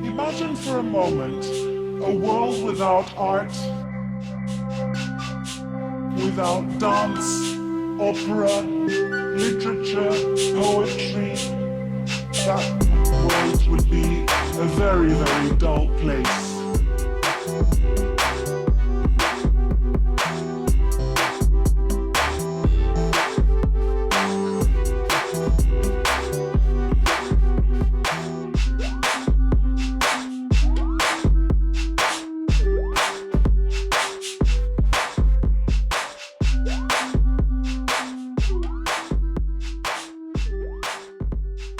Imagine for a moment a world without art, without dance, opera, literature, poetry. That world would be a very, very dull place.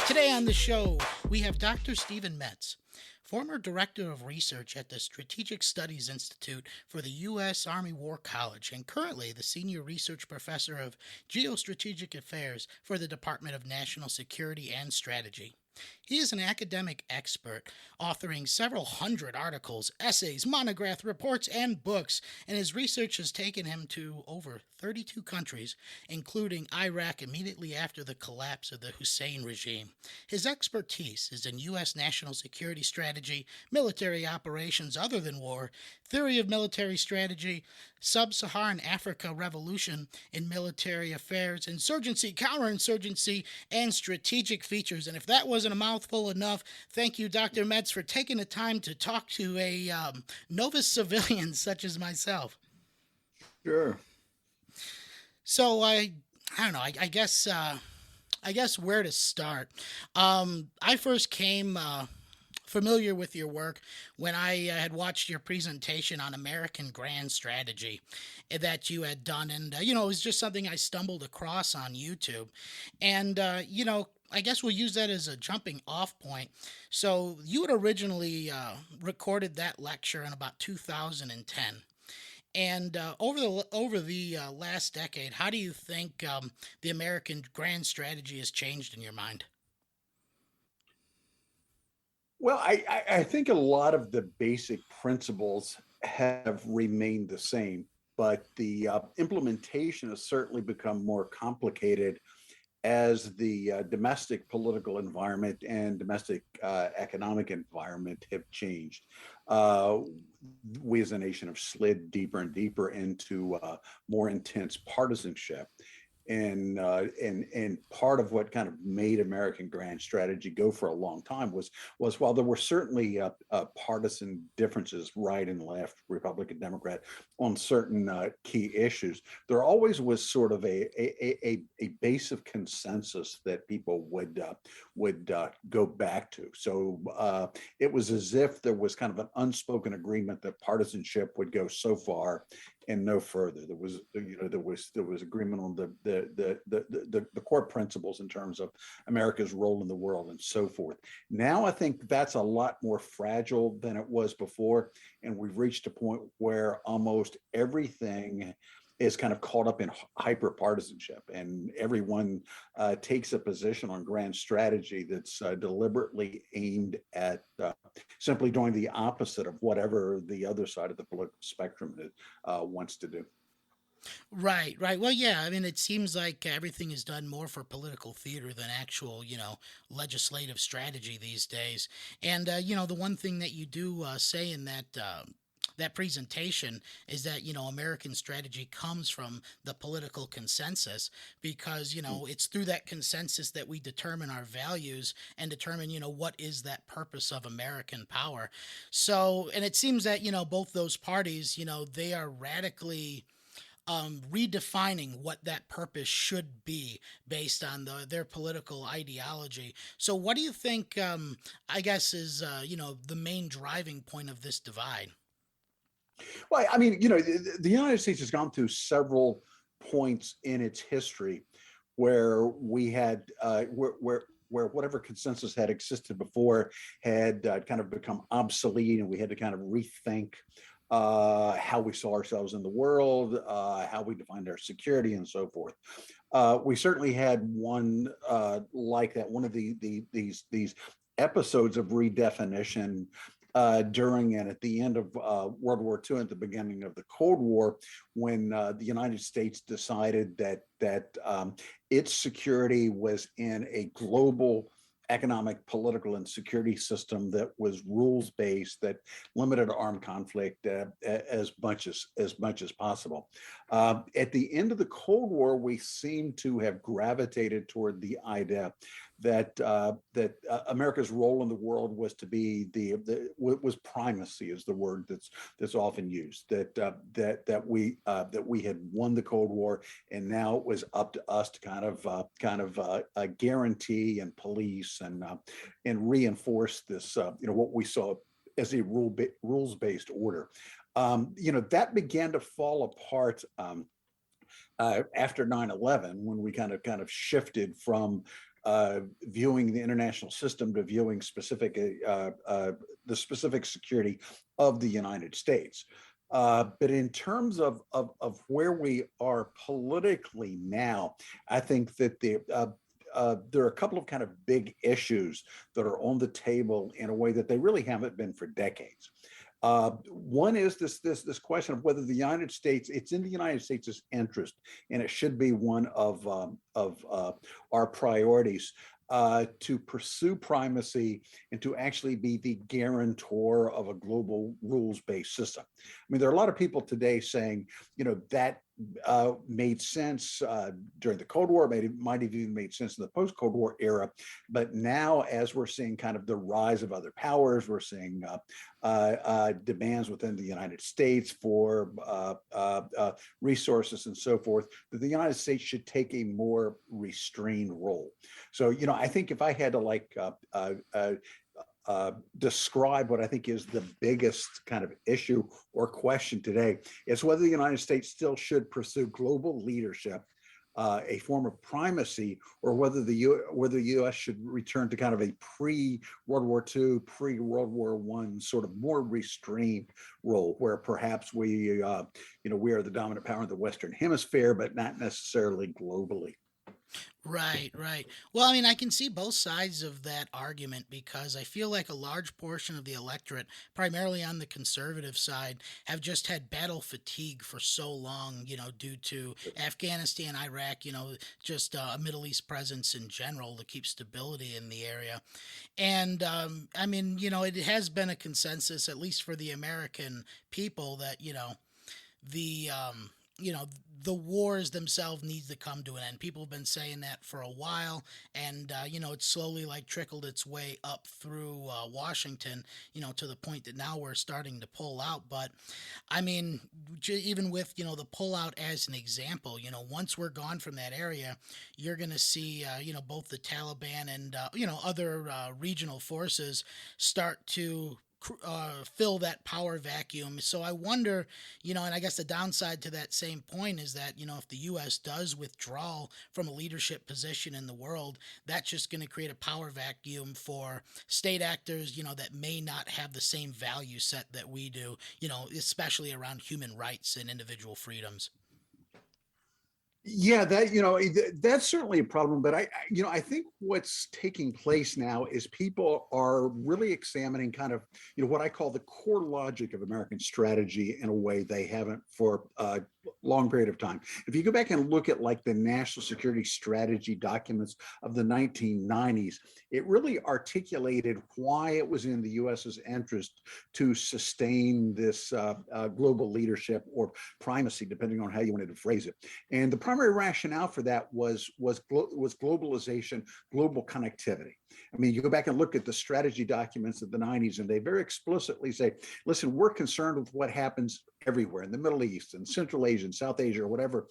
Today on the show, we have Dr. Stephen Metz, former Director of Research at the Strategic Studies Institute for the U.S. Army War College and currently the Senior Research Professor of Geostrategic Affairs for the Department of National Security and Strategy. He is an academic expert, authoring several hundred articles, essays, monographs, reports, and books, and his research has taken him to over 32 countries, including Iraq immediately after the collapse of the Hussein regime. His expertise is in U.S. national security strategy, military operations other than war, theory of military strategy, sub-Saharan Africa revolution in military affairs, insurgency, counterinsurgency, and strategic features. And if that wasn't a mouthful enough, thank you, Dr. Metz, for taking the time to talk to a novice civilian such as myself. Sure. So I don't know. I guess where to start. I first came familiar with your work when I had watched your presentation on American grand strategy that you had done, and it was just something I stumbled across on YouTube, and I guess we'll use that as a jumping off point. So you had originally recorded that lecture in about 2010. And over the last decade, how do you think the American grand strategy has changed in your mind? Well, I think a lot of the basic principles have remained the same, but the implementation has certainly become more complicated as the domestic political environment and domestic economic environment have changed. We as a nation have slid deeper and deeper into more intense partisanship. And part of what kind of made American grand strategy go for a long time was while there were certainly partisan differences, right and left, Republican, Democrat, on certain key issues, there always was sort of a base of consensus that people would go back to. So it was as if there was kind of an unspoken agreement that partisanship would go so far and no further. There was agreement on the core principles in terms of America's role in the world and so forth. Now I think that's a lot more fragile than it was before, and we've reached a point where almost everything is kind of caught up in hyper partisanship, and everyone takes a position on grand strategy that's deliberately aimed at simply doing the opposite of whatever the other side of the political spectrum wants to do. Right, right. Well, yeah. I mean, it seems like everything is done more for political theater than actual, legislative strategy these days. And the one thing that you do say in that presentation is that American strategy comes from the political consensus because it's through that consensus that we determine our values and determine what is that purpose of American power. So, and it seems that both those parties they are radically redefining what that purpose should be based on their political ideology. So what do you think I guess is the main driving point of this divide? Well, I mean, the United States has gone through several points in its history where we had where whatever consensus had existed before had kind of become obsolete, and we had to kind of rethink how we saw ourselves in the world, how we defined our security, and so forth. We certainly had one like that. One of these episodes of redefinition during and at the end of World War II, at the beginning of the Cold War, when the United States decided that its security was in a global economic, political, and security system that was rules-based, that limited armed conflict as much as possible. At the end of the Cold War, we seem to have gravitated toward the idea that America's role in the world was to be was primacy, is the word that's often used. That we had won the Cold War, and now it was up to us to kind of guarantee and police and reinforce this what we saw as a rules-based order. That began to fall apart after 9/11, when we kind of shifted from viewing the international system to viewing the specific security of the United States. But in terms of where we are politically now, I think that there are a couple of kind of big issues that are on the table in a way that they really haven't been for decades. One is this question of whether the United States, it's in the United States' interest, and it should be one of our priorities, to pursue primacy and to actually be the guarantor of a global rules-based system. I mean, there are a lot of people today saying, that made sense during the Cold War, might have even made sense in the post-Cold War era. But now, as we're seeing kind of the rise of other powers, we're seeing demands within the United States for resources and so forth, that the United States should take a more restrained role. So, I think if I had to describe what I think is the biggest kind of issue or question today, is whether the United States still should pursue global leadership, a form of primacy, or whether the U.S. should return to kind of a pre-World War II, pre-World War I sort of more restrained role, where perhaps we are the dominant power in the Western Hemisphere, but not necessarily globally. Right, right. Well, I mean, I can see both sides of that argument, because I feel like a large portion of the electorate, primarily on the conservative side, have just had battle fatigue for so long, due to Afghanistan, Iraq, just a Middle East presence in general to keep stability in the area. And I mean, it has been a consensus, at least for the American people, that, the you know the wars themselves need to come to an end. People have been saying that for a while, and it's slowly like trickled its way up through Washington, to the point that now we're starting to pull out. But I mean, even with the pullout as an example, once we're gone from that area, you're going to see both the Taliban and other regional forces start to fill that power vacuum. So I wonder, and I guess the downside to that same point is that, if the U.S. does withdraw from a leadership position in the world, that's just going to create a power vacuum for state actors, that may not have the same value set that we do, especially around human rights and individual freedoms. Yeah, that's certainly a problem. But I think what's taking place now is people are really examining kind of, what I call the core logic of American strategy in a way they haven't for a long period of time. If you go back and look at like the national security strategy documents of the 1990s, it really articulated why it was in the U.S.'s interest to sustain this global leadership or primacy, depending on how you wanted to phrase it. And the primary rationale for that was globalization, global connectivity. I mean, you go back and look at the strategy documents of the 90s, and they very explicitly say, listen, we're concerned with what happens everywhere in the Middle East and Central Asia and South Asia or whatever,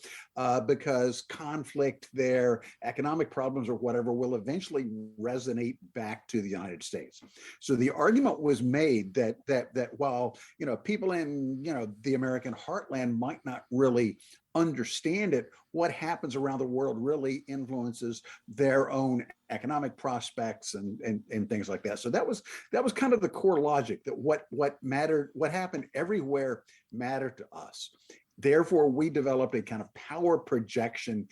because conflict there, economic problems or whatever, will eventually resonate back to the United States. So the argument was made that while people in the American heartland might not really understand it, what happens around the world really influences their own economic prospects and things like that. So that was kind of the core logic, that what mattered, what happened everywhere mattered to us. Therefore, we developed a kind of power projection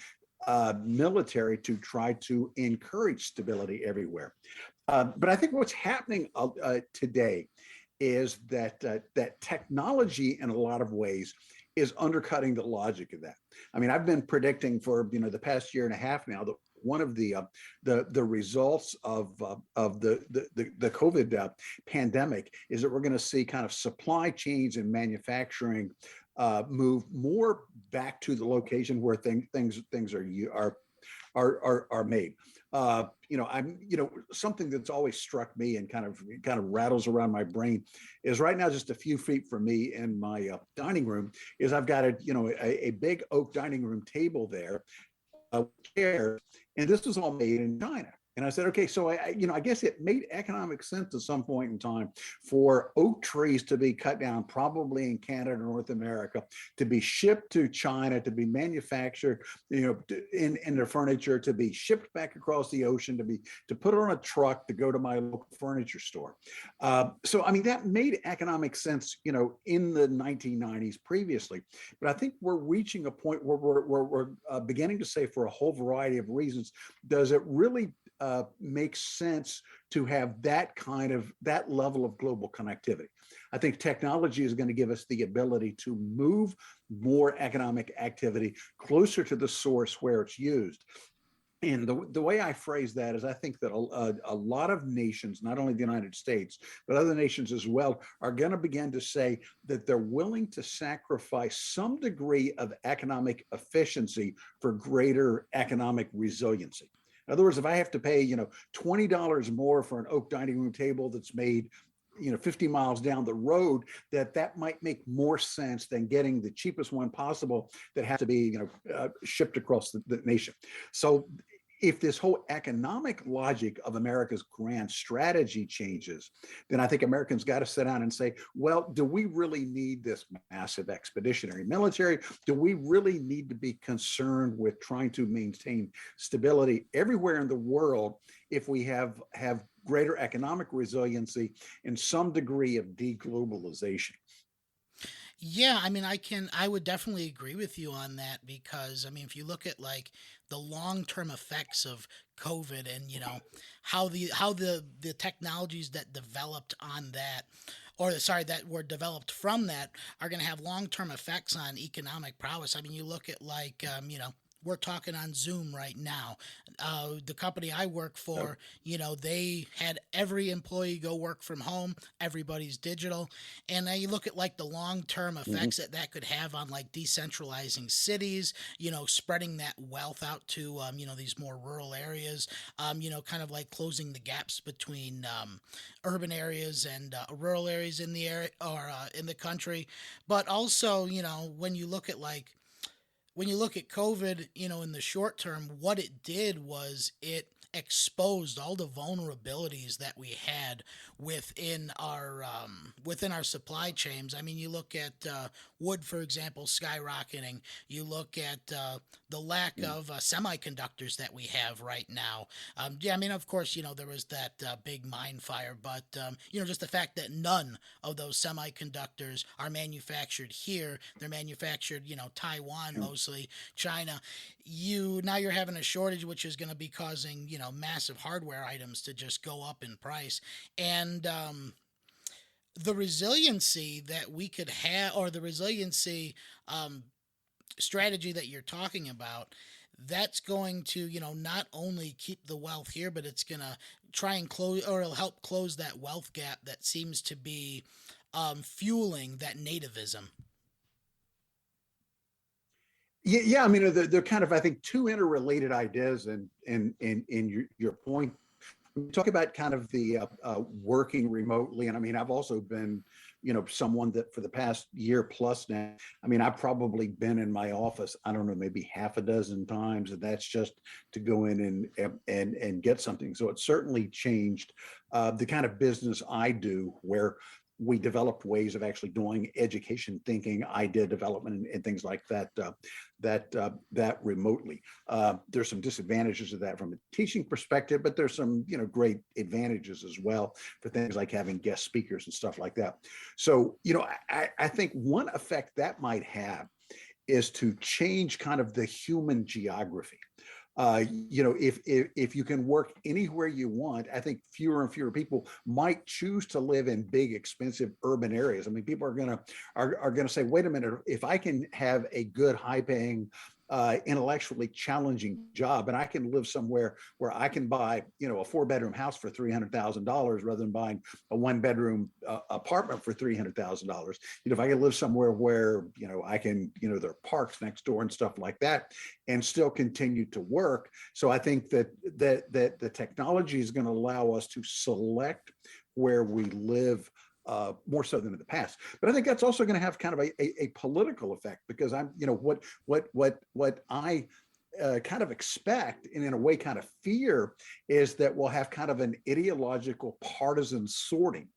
military to try to encourage stability everywhere. But I think what's happening today is that technology, in a lot of ways, is undercutting the logic of that. I mean, I've been predicting for the past year and a half now that one of the results of the COVID pandemic is that we're going to see kind of supply chains and manufacturing move more back to the location where things are made. Something that's always struck me and kind of rattles around my brain is right now, just a few feet from me in my dining room, is I've got a big oak dining room table there, chair, and this was all made in China. And I said, okay, so I guess it made economic sense at some point in time for oak trees to be cut down, probably in Canada, North America, to be shipped to China, to be manufactured, in their furniture, to be shipped back across the ocean, to put on a truck to go to my local furniture store. So I mean, that made economic sense, in the 1990s previously. But I think we're reaching a point where we're beginning to say, for a whole variety of reasons, does it really makes sense to have that level of global connectivity? I think technology is going to give us the ability to move more economic activity closer to the source where it's used. And the way I phrase that is, I think that a lot of nations, not only the United States, but other nations as well, are going to begin to say that they're willing to sacrifice some degree of economic efficiency for greater economic resiliency. In other words, if I have to pay, $20 more for an oak dining room table that's made, 50 miles down the road, that might make more sense than getting the cheapest one possible that has to be, shipped across the nation. So if this whole economic logic of America's grand strategy changes, then I think Americans got to sit down and say, well, do we really need this massive expeditionary military? Do we really need to be concerned with trying to maintain stability everywhere in the world if we have greater economic resiliency and some degree of deglobalization? Yeah, I mean, I would definitely agree with you on that, because, I mean, if you look at like the long-term effects of COVID, and, how the technologies that developed on that, or sorry, that were developed from that, are going to have long-term effects on economic prowess. I mean, you look at like, we're talking on Zoom right now. The company I work for, they had every employee go work from home. Everybody's digital. And now you look at like the long-term effects that could have on like decentralizing cities, spreading that wealth out to, these more rural areas, kind of like closing the gaps between urban areas and rural areas in the area, or in the country. But also, when you look at COVID, in the short term, what it did was it exposed all the vulnerabilities that we had within our supply chains. I mean, you look at wood, for example, skyrocketing. You look at the lack of semiconductors that we have right now. I mean, of course, there was that big mine fire, but just the fact that none of those semiconductors are manufactured here. They're manufactured, Taiwan, mostly China. Now you're having a shortage, which is going to be causing, massive hardware items to just go up in price. And the resiliency that we could have, or the resiliency strategy that you're talking about, that's going to, not only keep the wealth here, but it's going to try and close, or it'll help close that wealth gap that seems to be fueling that nativism. Yeah. I mean, they're kind of, I think, two interrelated ideas in your point. We talk about kind of the working remotely, and I mean, I've also been, someone that for the past year plus now, I mean, I've probably been in my office, I don't know, maybe half a dozen times, and that's just to go in and get something. So it certainly changed the kind of business I do, where we developed ways of actually doing education thinking, idea development, and things like that, that remotely. There's some disadvantages of that from a teaching perspective, but there's some, great advantages as well for things like having guest speakers and stuff like that. So, I think one effect that might have is to change kind of the human geography. If you can work anywhere you want, I think fewer and fewer people might choose to live in big, expensive urban areas. I mean, people are gonna say, wait a minute, if I can have a good, high-paying intellectually challenging job, and I can live somewhere where I can buy, a 4-bedroom house for $300,000 rather than buying a 1-bedroom apartment for $300,000. If I can live somewhere where, I can, there are parks next door and stuff like that, and still continue to work. So I think that the technology is going to allow us to select where we live more so than in the past. But I think that's also going to have kind of a political effect, because I'm, what I kind of expect, and in a way kind of fear, is that we'll have kind of an ideological partisan sorting.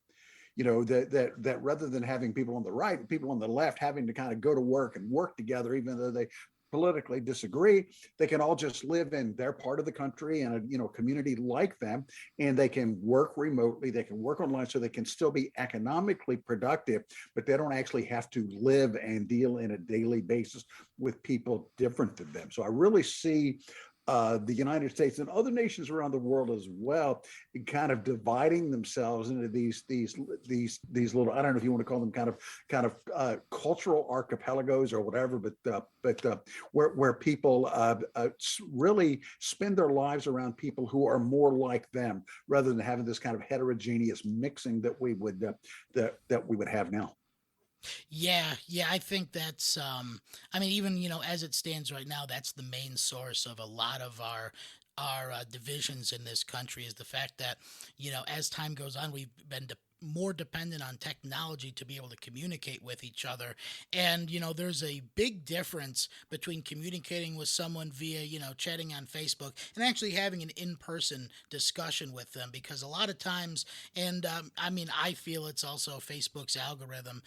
That rather than having people on the right, people on the left having to kind of go to work and work together, even though they politically disagree, they can all just live in their part of the country and a community like them, and they can work remotely, they can work online, so they can still be economically productive, but they don't actually have to live and deal in a daily basis with people different than them. So I really see the United States and other nations around the world as well, kind of dividing themselves into these little, I don't know if you want to call them kind of cultural archipelagos or whatever, but where people really spend their lives around people who are more like them, rather than having this kind of heterogeneous mixing that we would have now. Yeah, I think that's I mean, even, as it stands right now, that's the main source of a lot of our divisions in this country, is the fact that, as time goes on, we've been more dependent on technology to be able to communicate with each other. And, there's a big difference between communicating with someone via, chatting on Facebook, and actually having an in-person discussion with them. Because a lot of times, and I mean, I feel it's also Facebook's algorithm,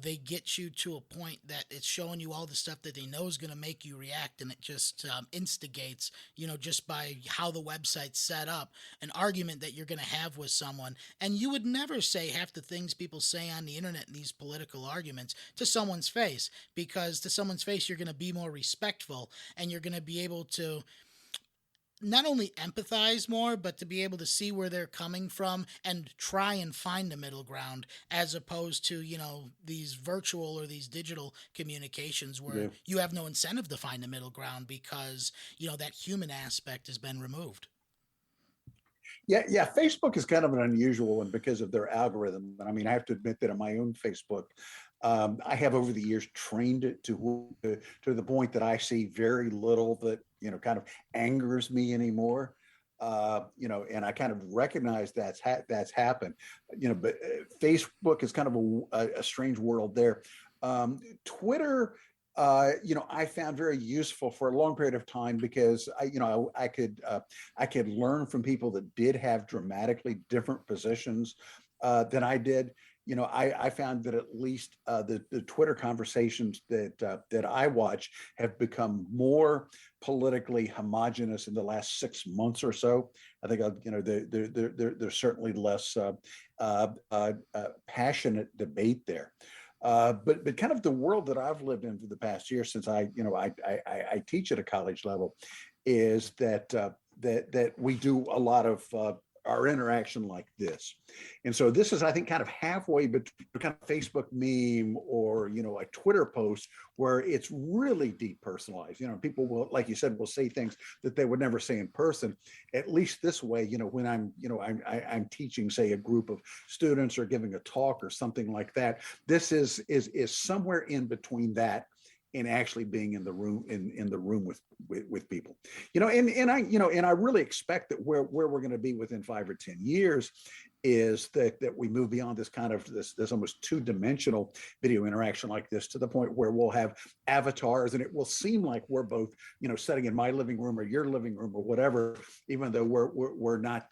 they get you to a point that it's showing you all the stuff that they know is going to make you react. And it just instigates, just by how the website's set up, an argument that you're going to have with someone. And you would never say half the things people say on the internet in these political arguments to someone's face, because to someone's face, you're going to be more respectful, and you're going to be able to not only empathize more, but to be able to see where they're coming from and try and find a middle ground, as opposed to, these virtual or these digital communications where you have no incentive to find a middle ground, because, that human aspect has been removed. Yeah. Facebook is kind of an unusual one because of their algorithm. I mean, I have to admit that on my own Facebook, I have over the years trained it to the point that I see very little that kind of angers me anymore. And I kind of recognize that's happened. But Facebook is kind of a strange world there. Twitter, I found very useful for a long period of time, because I could learn from people that did have dramatically different positions than I did. I found that at least the Twitter conversations that I watch have become more politically homogenous in the last 6 months or so. I think there's certainly less passionate debate there. But kind of the world that I've lived in for the past year, since I teach at a college level, is that we do a lot of our interaction like this. And so this is, I think, kind of halfway between kind of Facebook meme or, a Twitter post where it's really depersonalized. People will, like you said, will say things that they would never say in person. At least this way, when I'm teaching, say, a group of students or giving a talk or something like that, this is somewhere in between that and actually being in the room with people, and I really expect that where we're going to be within 5 or 10 years is that we move beyond this kind of this almost 2-dimensional video interaction like this, to the point where we'll have avatars, and it will seem like we're both sitting in my living room or your living room or whatever, even though we're not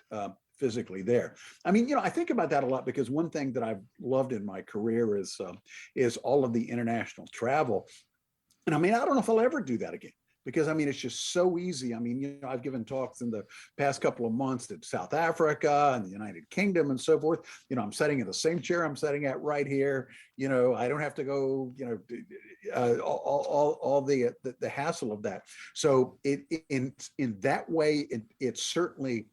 physically there. I mean, I think about that a lot, because one thing that I've loved in my career is all of the international travel. And I mean, I don't know if I'll ever do that again, because I mean, it's just so easy. I mean, I've given talks in the past couple of months to South Africa and the United Kingdom and so forth. I'm sitting in the same chair I'm sitting at right here. I don't have to go, all the hassle of that. So in that way, it's certainly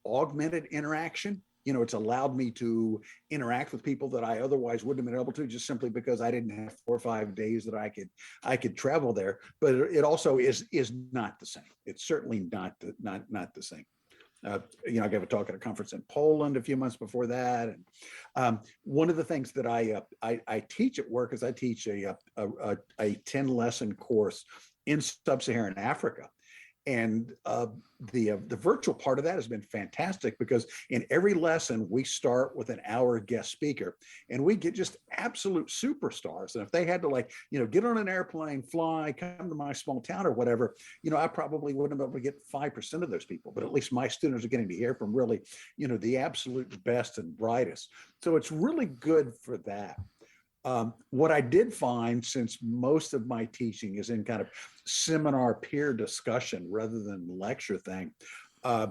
augmented interaction. It's allowed me to interact with people that I otherwise wouldn't have been able to, just simply because I didn't have 4 or 5 days that I could travel there. But it also is not the same. It's certainly not the same. I gave a talk at a conference in Poland a few months before that, and one of the things that I teach at work is I teach a 10-lesson course in sub-Saharan Africa. And the virtual part of that has been fantastic, because in every lesson we start with an hour guest speaker, and we get just absolute superstars. And if they had to get on an airplane, fly, come to my small town or whatever, I probably wouldn't be able to get 5% of those people, but at least my students are getting to hear from really, the absolute best and brightest. So it's really good for that. What I did find, since most of my teaching is in kind of seminar peer discussion rather than lecture thing,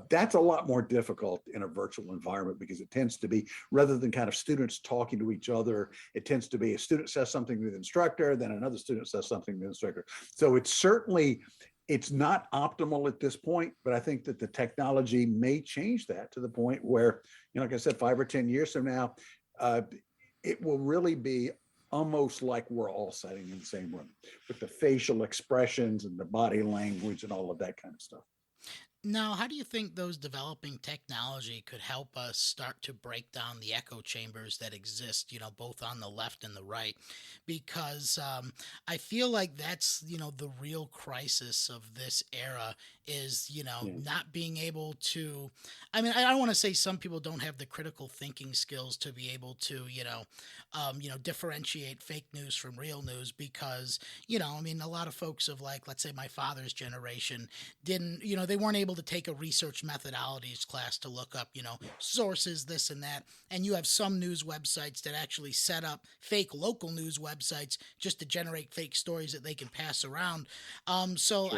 that's a lot more difficult in a virtual environment, because it tends to be, rather than kind of students talking to each other, it tends to be a student says something to the instructor, then another student says something to the instructor. So it's not optimal at this point, but I think that the technology may change that to the point where, like I said, 5 or 10 years from now, it will really be almost like we're all sitting in the same room, with the facial expressions and the body language and all of that kind of stuff. Now, how do you think those developing technology could help us start to break down the echo chambers that exist, both on the left and the right? Because I feel like that's, the real crisis of this era is, not being able to, I don't want to say some people don't have the critical thinking skills to be able to, differentiate fake news from real news, because, a lot of folks of, let's say my father's generation didn't, they weren't able to take a research methodologies class to look up, sources, this and that. And you have some news websites that actually set up fake local news websites just to generate fake stories that they can pass around. Sure.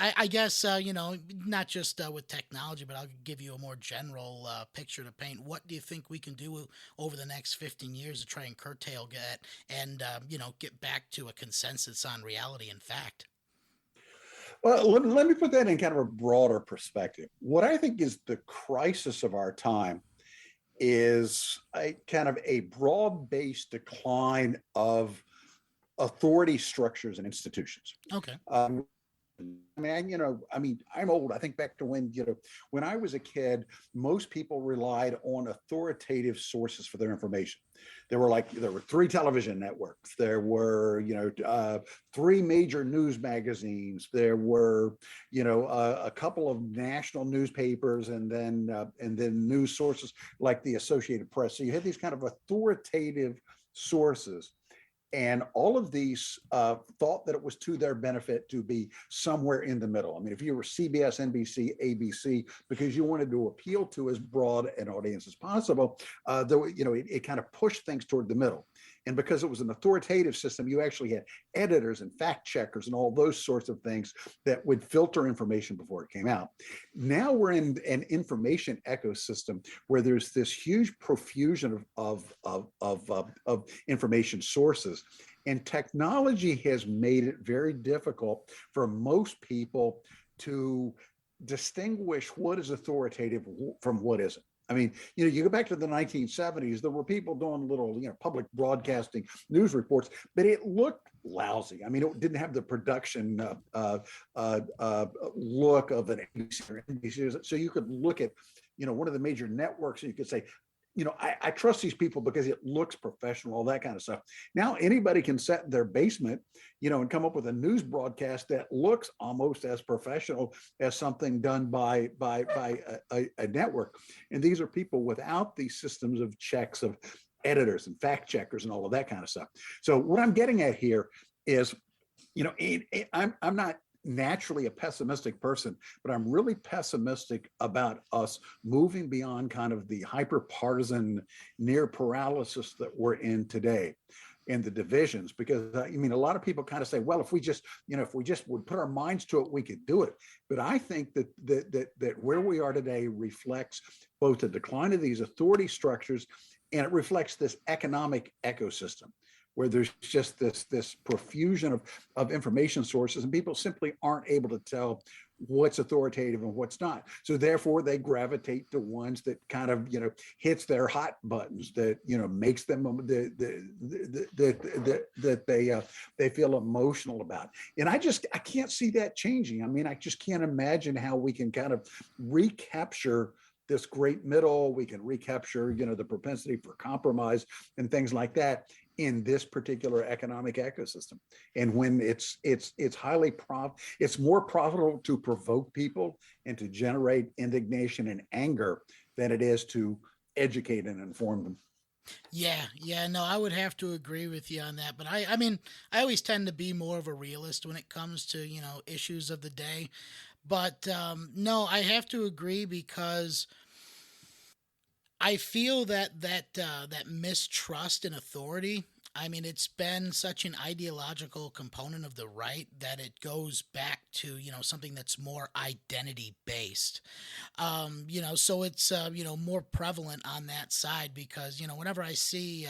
I guess, not just with technology, but I'll give you a more general picture to paint. What do you think we can do over the next 15 years to try and curtail that and, get back to a consensus on reality and fact? Well, let me put that in kind of a broader perspective. What I think is the crisis of our time is a kind of a broad-based decline of authority structures and institutions. Okay. I'm old. I think back to when I was a kid, most people relied on authoritative sources for their information. There were 3 television networks. There were, 3 major news magazines. There were, a couple of national newspapers, and then news sources like the Associated Press. So you had these kind of authoritative sources. And all of these thought that it was to their benefit to be somewhere in the middle. If you were CBS, NBC, ABC, because you wanted to appeal to as broad an audience as possible, it kind of pushed things toward the middle. And because it was an authoritative system, you actually had editors and fact checkers and all those sorts of things that would filter information before it came out. Now we're in an information ecosystem where there's this huge profusion of information sources. And technology has made it very difficult for most people to distinguish what is authoritative from what isn't. You go back to the 1970s, there were people doing little, public broadcasting news reports, but it looked lousy. It didn't have the production look of an ABC or NBC. So you could look at, one of the major networks, and you could say, I trust these people because it looks professional, all that kind of stuff. Now anybody can sit in their basement, and come up with a news broadcast that looks almost as professional as something done by a network. And these are people without these systems of checks of editors and fact checkers and all of that kind of stuff. So what I'm getting at here is, I'm not naturally a pessimistic person, but I'm really pessimistic about us moving beyond kind of the hyper-partisan near paralysis that we're in today and the divisions, because a lot of people kind of say, well, if we just would put our minds to it, we could do it. But I think that where we are today reflects both the decline of these authority structures, and it reflects this economic ecosystem where there's just this profusion of information sources, and people simply aren't able to tell what's authoritative and what's not. So therefore they gravitate to ones that kind of, hits their hot buttons, that, makes them that they feel emotional about. And I can't see that changing. I mean, I just can't imagine how we can kind of recapture this great middle. We can recapture, the propensity for compromise and things like that in this particular economic ecosystem. And when it's it's more profitable to provoke people and to generate indignation and anger than it is to educate and inform them. Yeah, no, I would have to agree with you on that. But I mean, I always tend to be more of a realist when it comes to, issues of the day. But no, I have to agree because I feel that mistrust in authority. I mean, it's been such an ideological component of the right that it goes back to something that's more identity based. So it's more prevalent on that side because whenever I see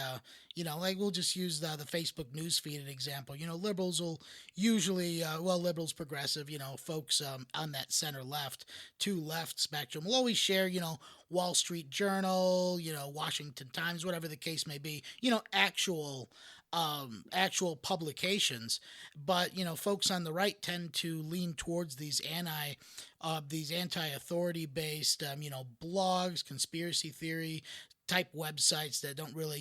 like we'll just use the Facebook news feed an example. Liberals will usually liberals, progressive, folks on that center left to left spectrum will always share Wall Street Journal, Washington Times, whatever the case may be, actual publications. But folks on the right tend to lean towards these anti-authority based blogs, conspiracy theory type websites that don't really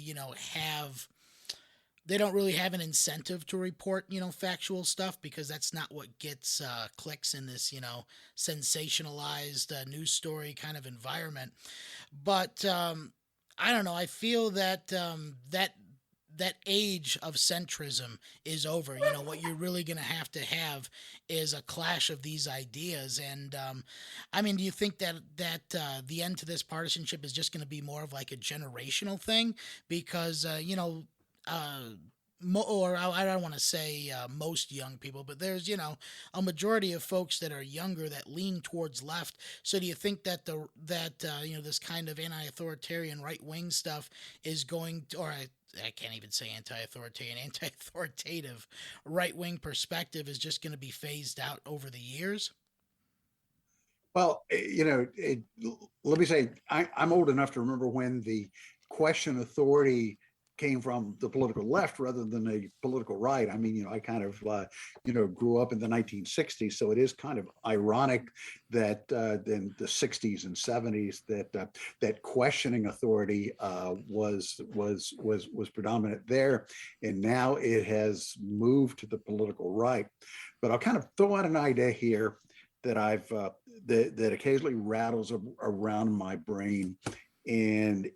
have an incentive to report factual stuff, because that's not what gets clicks in this sensationalized news story kind of environment. But I don't know, I feel that that age of centrism is over. What you're really going to have is a clash of these ideas. And I mean, do you think that the end to this partisanship is just going to be more of like a generational thing? Because or I don't want to say most young people, but there's a majority of folks that are younger that lean towards left. So do you think that this kind of anti-authoritarian right wing stuff is going to, or I can't even say anti-authoritarian, anti-authoritative right-wing perspective is just going to be phased out over the years? Well, let me say, I'm old enough to remember when the question authority came from the political left rather than the political right. I mean, I kind of, grew up in the 1960s, so it is kind of ironic that in the 60s and 70s that questioning authority was predominant there, and now it has moved to the political right. But I'll kind of throw out an idea here that that occasionally rattles around my brain, and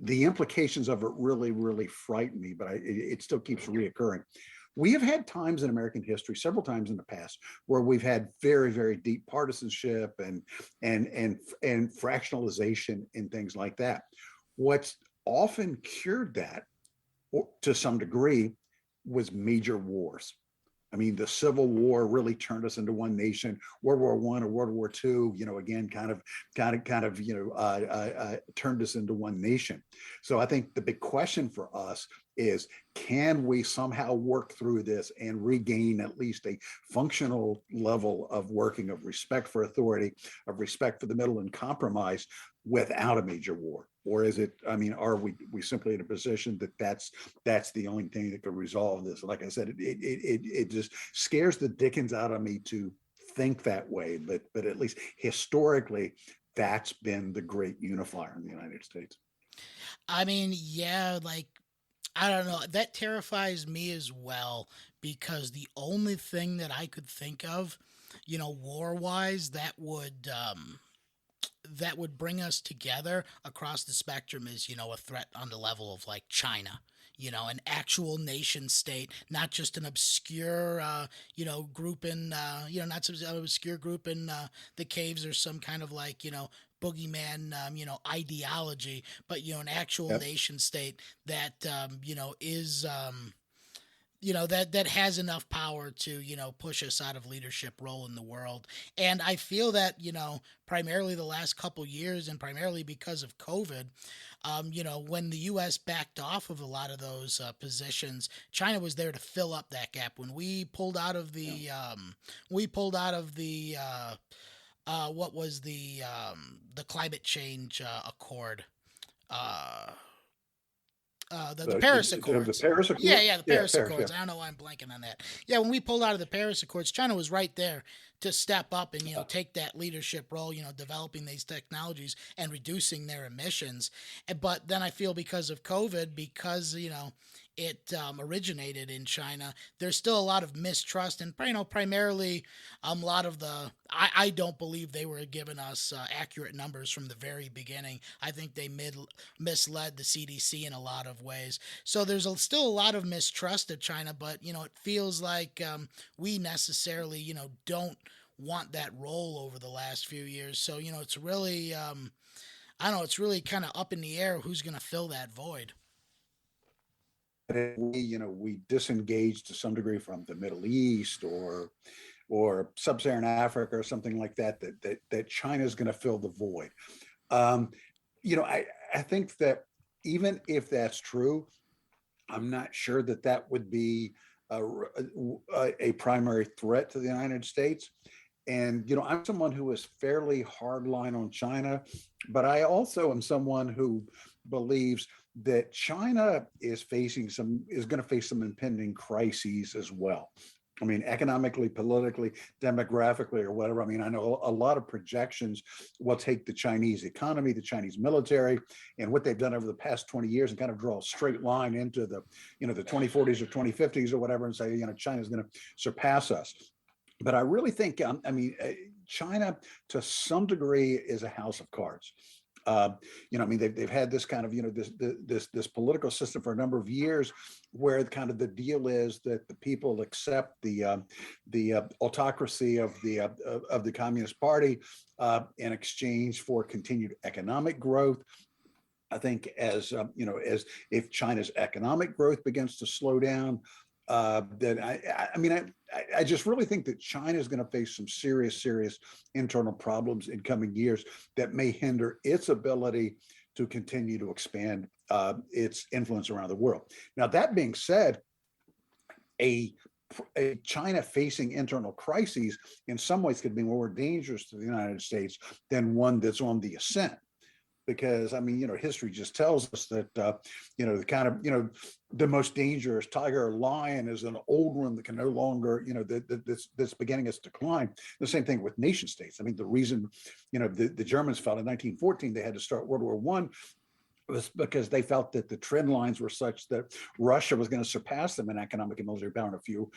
the implications of it really frighten me, but it still keeps reoccurring. We have had times in American history, several times in the past, where we've had very deep partisanship and fractionalization and things like that. What's often cured that, to some degree, was major wars. I mean, the Civil War really turned us into one nation. World War I or World War II, again, kind of, turned us into one nation. So I think the big question for us is, can we somehow work through this and regain at least a functional level of working, of respect for authority, of respect for the middle and compromise without a major war? Or is it, I mean, are we simply in a position that's the only thing that could resolve this? Like I said, it just scares the dickens out of me to think that way, but at least historically, that's been the great unifier in the United States. I mean, yeah, like I don't know. That terrifies me as well, because the only thing that I could think of, war wise, that would bring us together across the spectrum is, a threat on the level of like China, an actual nation state, not just an obscure, group in, not some obscure group in the caves, or some kind of like, boogeyman, ideology, but, an actual Yep. nation state that, is, that has enough power to push us out of leadership role in the world. And I feel that primarily the last couple years, and primarily because of COVID, when the U.S. backed off of a lot of those positions, China was there to fill up that gap. When we pulled out of what was the climate change accord. Uh, the Paris Accords. The Paris Yeah, Accord? yeah, the Yeah, Paris Paris, Accords. yeah. I don't know why I'm blanking on that. Yeah, when we pulled out of the Paris Accords, China was right there to step up and take that leadership role, developing these technologies and reducing their emissions. But then I feel because of COVID, because it originated in China, there's still a lot of mistrust, and primarily a lot of I don't believe they were giving us accurate numbers from the very beginning. I think they misled the CDC in a lot of ways. So there's still a lot of mistrust of China, but it feels like we necessarily don't want that role over the last few years. So it's really I don't know, it's really kind of up in the air who's going to fill that void. We disengage to some degree from the Middle East or sub-Saharan Africa or something like that China is going to fill the void. I think that even if that's true, I'm not sure that would be a primary threat to the United States. And I'm someone who is fairly hardline on China, but I also am someone who believes that China is going to face some impending crises as well. I mean, economically, politically, demographically, or whatever. I mean, I know a lot of projections will take the Chinese economy, the Chinese military, and what they've done over the past 20 years and kind of draw a straight line into the 2040s or 2050s or whatever and say, China's going to surpass us. But I really think, China to some degree is a house of cards. They've had this kind of, this political system for a number of years, where kind of the deal is that the people accept the autocracy of the Communist Party in exchange for continued economic growth. I think as if China's economic growth begins to slow down, then I just really think that China is going to face some serious internal problems in coming years that may hinder its ability to continue to expand its influence around the world. Now, that being said, a China facing internal crises in some ways could be more dangerous to the United States than one that's on the ascent. Because history just tells us that the most dangerous tiger or lion is an old one that can no longer that's beginning its decline. The same thing with nation states. I mean, the reason the Germans felt in 1914 they had to start World War I was because they felt that the trend lines were such that Russia was going to surpass them in economic and military power in a few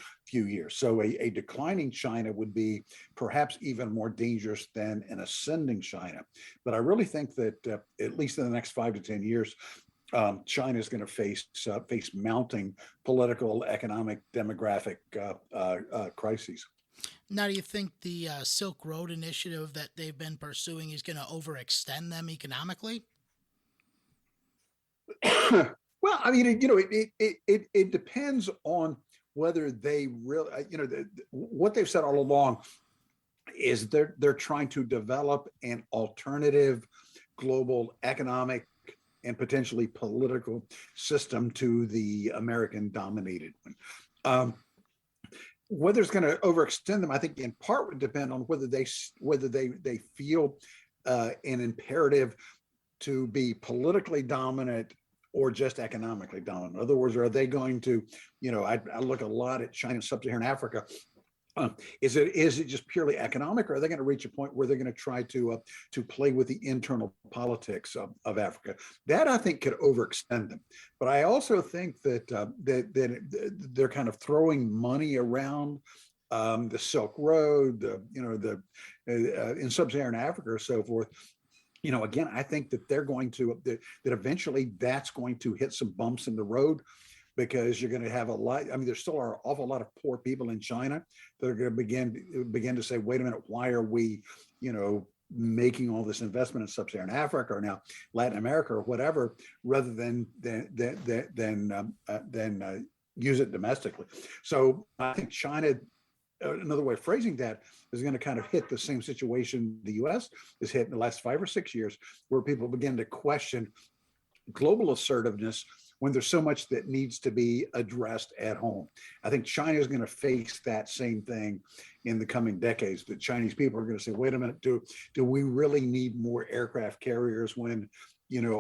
years. So a declining China would be perhaps even more dangerous than an ascending China. But I really think that at least in the next 5 to 10 years, China is going to face mounting political, economic, demographic crises. Now, do you think the Silk Road initiative that they've been pursuing is going to overextend them economically? Well, it depends on whether they really, what they've said all along is they're trying to develop an alternative global economic and potentially political system to the American-dominated one. Whether it's going to overextend them, I think in part would depend on whether they feel an imperative to be politically dominant or just economically dominant. In other words, are they going to, I look a lot at China and sub-Saharan Africa. Is it just purely economic, or are they going to reach a point where they're going to try to play with the internal politics of Africa? That I think could overextend them. But I also think that they're kind of throwing money around the Silk Road, in sub-Saharan Africa or so forth. Again, I think that they're going to that eventually that's going to hit some bumps in the road, because you're going to have a lot. There still are an awful lot of poor people in China that are going to begin to say, wait a minute, why are we, making all this investment in sub-Saharan Africa or now Latin America or whatever, rather than use it domestically. So I think China, another way of phrasing that, is going to kind of hit the same situation the U.S. has hit in the last 5 or 6 years, where people begin to question global assertiveness when there's so much that needs to be addressed at home. I think China is going to face that same thing in the coming decades. The Chinese people are going to say, wait a minute, do we really need more aircraft carriers when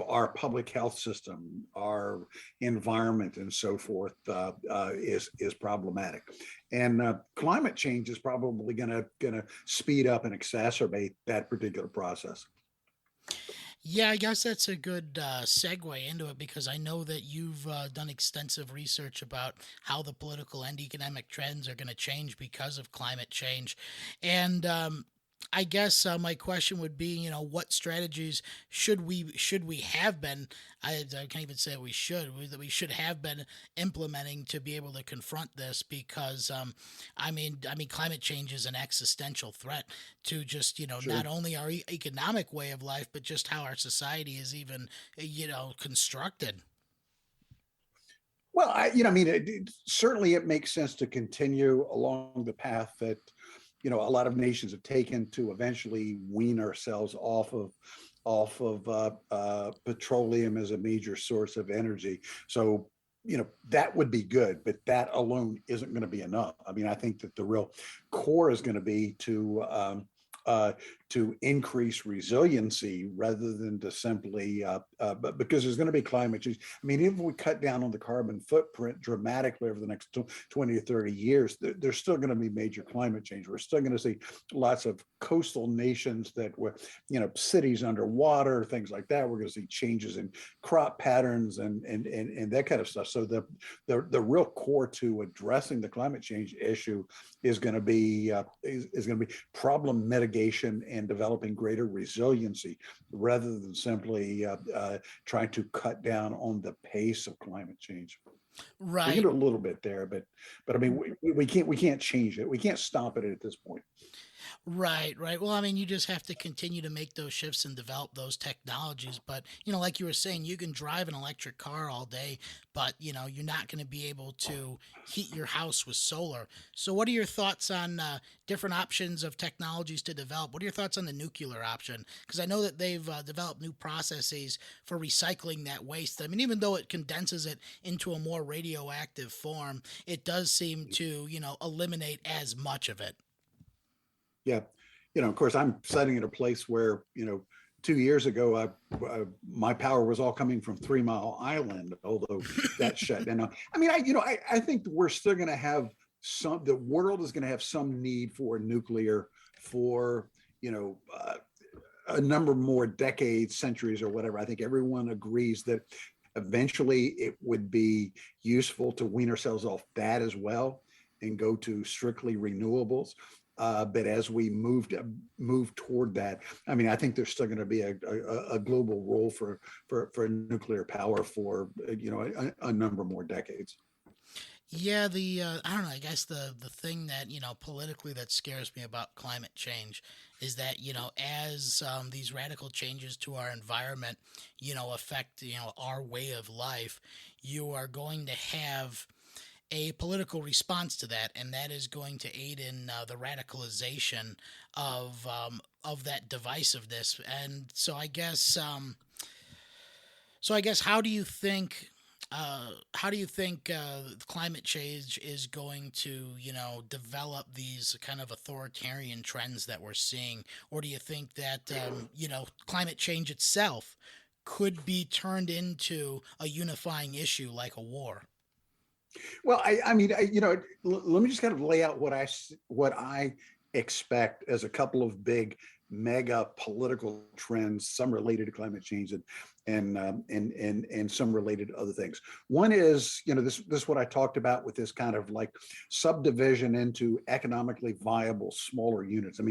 our public health system, our environment, and so forth is problematic? And climate change is probably going to speed up and exacerbate that particular process. Yeah, I guess that's a good segue into it because I know that you've done extensive research about how the political and economic trends are going to change because of climate change. And I guess my question would be, what strategies should we have been? I can't even say that we should have been implementing to be able to confront this because climate change is an existential threat to just Sure. not only our economic way of life but just how our society is even constructed. Well, certainly it makes sense to continue along the path that a lot of nations have taken to eventually wean ourselves off of petroleum as a major source of energy. So that would be good, but that alone isn't going to be enough. I think that the real core is going to be to increase resiliency rather than to simply, but because there's going to be climate change. Even if we cut down on the carbon footprint dramatically over the next 20 or 30 years, there's still going to be major climate change. We're still going to see lots of coastal nations that were, cities underwater, things like that. We're going to see changes in crop patterns and that kind of stuff. So the real core to addressing the climate change issue is going to be problem mitigation and developing greater resiliency rather than simply trying to cut down on the pace of climate change. We can Right. do a little bit there, but we can't change it. We can't stop it at this point. Right, right. Well, you just have to continue to make those shifts and develop those technologies. But, like you were saying, you can drive an electric car all day, but, you're not going to be able to heat your house with solar. So, what are your thoughts on different options of technologies to develop? What are your thoughts on the nuclear option? Because I know that they've developed new processes for recycling that waste. Even though it condenses it into a more radioactive form, it does seem to, eliminate as much of it. Yeah. Of course, I'm sitting at a place where, 2 years ago, my power was all coming from 3 Mile Island, although that shut down. I think we're still going to have the world is going to have some need for nuclear for, a number more decades, centuries, or whatever. I think everyone agrees that eventually it would be useful to wean ourselves off that as well and go to strictly renewables. But as we move toward that, I think there's still going to be a global role for nuclear power for a number more decades. Yeah, I don't know. I guess the thing that politically that scares me about climate change is that as these radical changes to our environment affect our way of life, you are going to have a political response to that, and that is going to aid in the radicalization of that divisiveness. And so I guess how do you think climate change is going to develop these kind of authoritarian trends that we're seeing, or do you think that climate change itself could be turned into a unifying issue like a war? Well, let me just kind of lay out what I expect as a couple of big mega political trends, some related to climate change and some related to other things. One is, this is what I talked about with this kind of like subdivision into economically viable smaller units.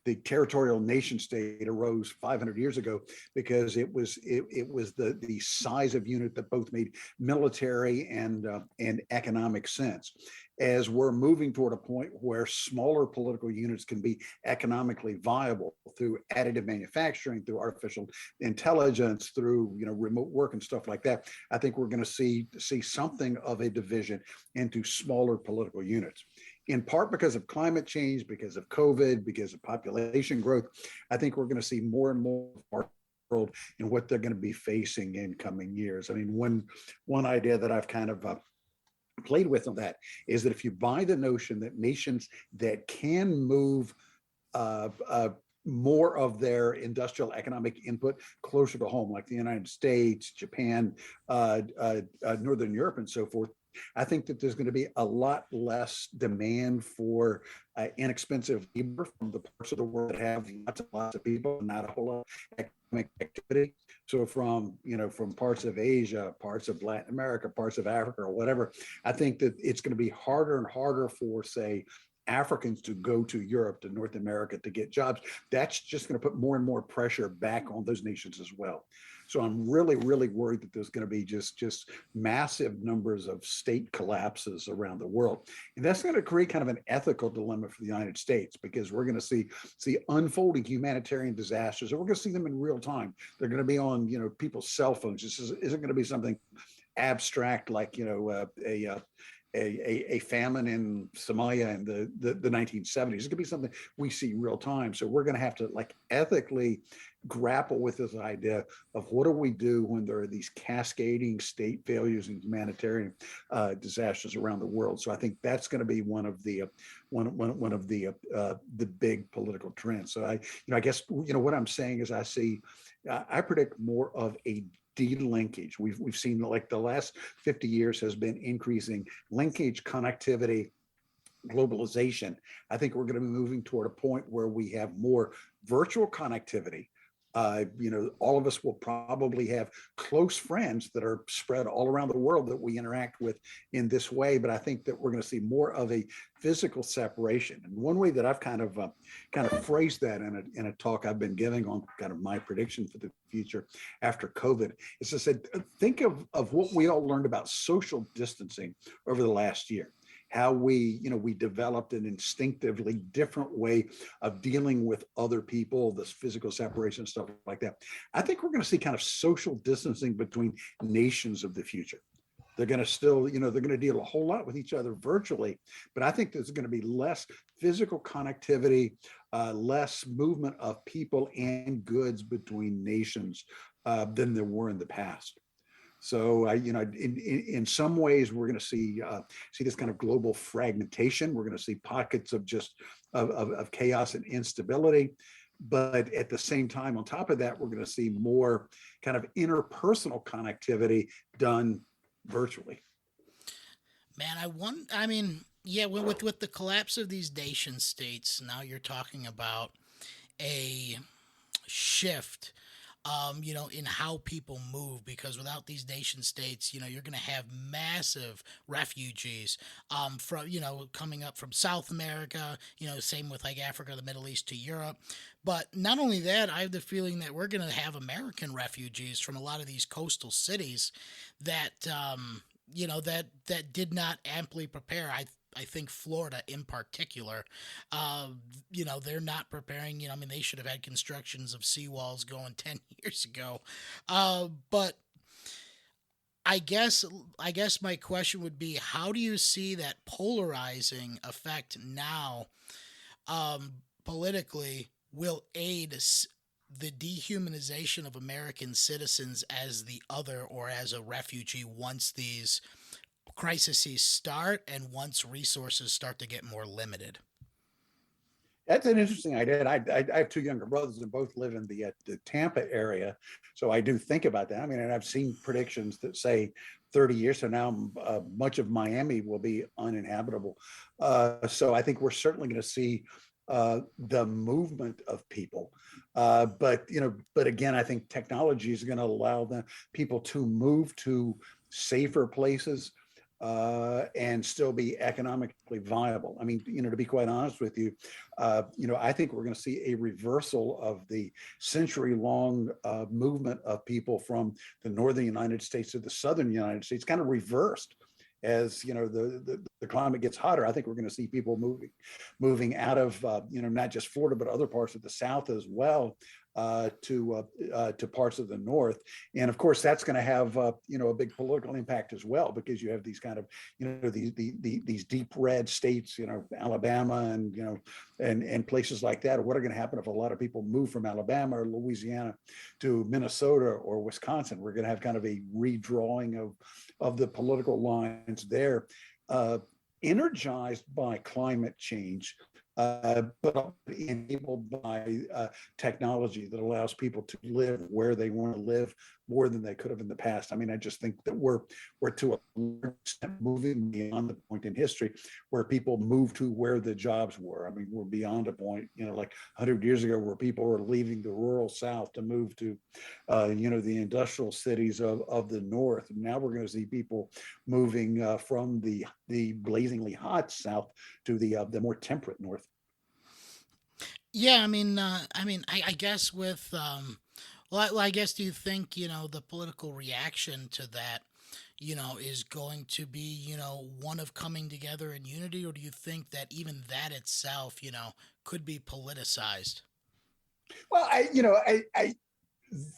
The territorial nation state arose 500 years ago because it was the size of unit that both made military and economic sense. as we're moving toward a point where smaller political units can be economically viable through additive manufacturing, through artificial intelligence, through remote work and stuff like that, I think we're going to see something of a division into smaller political units. In part because of climate change, because of COVID, because of population growth, I think we're going to see more and more world and what they're going to be facing in coming years. I mean, one idea that I've kind of played with on that is that if you buy the notion that nations that can move more of their industrial economic input closer to home, like the United States, Japan, Northern Europe, and so forth, I think that there's going to be a lot less demand for inexpensive labor from the parts of the world that have lots of people and not a whole lot of economic activity. So from parts of Asia, parts of Latin America, parts of Africa, or whatever, I think that it's going to be harder and harder for, say, Africans to go to Europe, to North America to get jobs. That's just going to put more and more pressure back on those nations as well. So I'm really, really worried that there's going to be just massive numbers of state collapses around the world. And that's going to create kind of an ethical dilemma for the United States, because we're going to see unfolding humanitarian disasters, and we're going to see them in real time. They're going to be on, people's cell phones. This isn't going to be something abstract like, a famine in Somalia in the 1970s. It's going to be something we see real time. So we're going to have to ethically grapple with this idea of what do we do when there are these cascading state failures and humanitarian disasters around the world. So I think that's going to be one of the big political trends. So I guess what I'm saying is I predict more of a de-linkage. We've seen the last 50 years has been increasing linkage, connectivity, globalization. I think we're going to be moving toward a point where we have more virtual connectivity. All of us will probably have close friends that are spread all around the world that we interact with in this way. But I think that we're going to see more of a physical separation. And one way that I've kind of phrased that in a talk I've been giving on kind of my prediction for the future after COVID is to say, think of what we all learned about social distancing over the last year. How we developed an instinctively different way of dealing with other people, this physical separation, stuff like that. I think we're going to see kind of social distancing between nations of the future. They're going to still, they're going to deal a whole lot with each other virtually, but I think there's going to be less physical connectivity, less movement of people and goods between nations than there were in the past. So, in some ways, we're going to see this kind of global fragmentation. We're going to see pockets of of chaos and instability. But at the same time, on top of that, we're going to see more kind of interpersonal connectivity done virtually. Man, with the collapse of these nation states, now you're talking about a shift in how people move, because without these nation states, you're going to have massive refugees from, coming up from South America, same with like Africa, the Middle East to Europe. But not only that, I have the feeling that we're going to have American refugees from a lot of these coastal cities that, that did not amply prepare. I think Florida in particular, they're not preparing, they should have had constructions of seawalls going 10 years ago. But I guess my question would be, how do you see that polarizing effect now, politically will aid the dehumanization of American citizens as the other or as a refugee once these crises start and once resources start to get more limited? That's an interesting idea. I have two younger brothers and both live in the Tampa area. So I do think about that. I mean, and I've seen predictions that say 30 years from now, much of Miami will be uninhabitable. So I think we're certainly going to see the movement of people. But again, I think technology is going to allow people to move to safer places and still be economically viable. I mean, to be quite honest with you, I think we're going to see a reversal of the century-long movement of people from the northern United States to the southern United States, kind of reversed. as the climate gets hotter, I think we're going to see people moving out of not just Florida but other parts of the South as well, to parts of the North. And of course, that's going to have a big political impact as well, because you have these kind of these deep red states, Alabama and places like that. What are going to happen if a lot of people move from Alabama or Louisiana to Minnesota or Wisconsin? We're going to have kind of a redrawing of the political lines there, energized by climate change, but enabled by technology that allows people to live where they want to live more than they could have in the past. I mean, I just think that we're to a large extent moving beyond the point in history where people moved to where the jobs were. I mean, we're beyond a point, like 100 years ago, where people were leaving the rural South to move to, the industrial cities of the North. And now we're going to see people moving from the blazingly hot South to the more temperate North. Yeah, I guess with well, I guess, do you think the political reaction to that is going to be one of coming together in unity, or do you think that even that itself could be politicized? Well,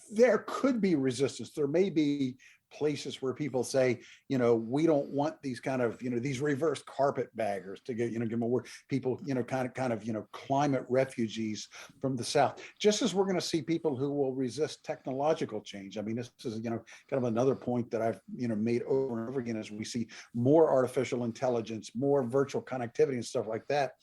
there could be resistance. There may be places where people say, we don't want these kind of, these reverse carpetbaggers to get, give more people, kind of, climate refugees from the South. Just as we're going to see people who will resist technological change. I mean, this is, kind of another point that I've, made over and over again, as we see more artificial intelligence, more virtual connectivity and stuff like that.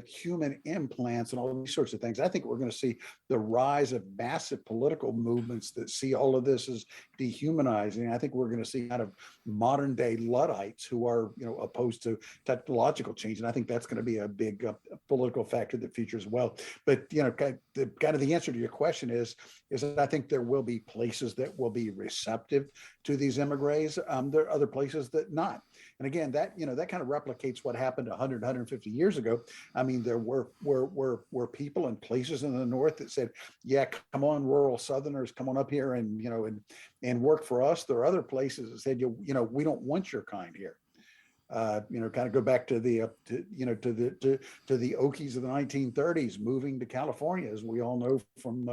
Human implants and all these sorts of things. I think we're going to see the rise of massive political movements that see all of this as dehumanizing. I think we're going to see kind of modern day Luddites who are, opposed to technological change. And I think that's going to be a big political factor in the future as well. But, the answer to your question is that I think there will be places that will be receptive to these emigres. There are other places that not. And again, that kind of replicates what happened 100, 150 years ago. I mean, there were people and places in the North that said, yeah, come on, rural Southerners, come on up here and work for us. There are other places that said, we don't want your kind here. Kind of go back to the Okies of the 1930s moving to California, as we all know from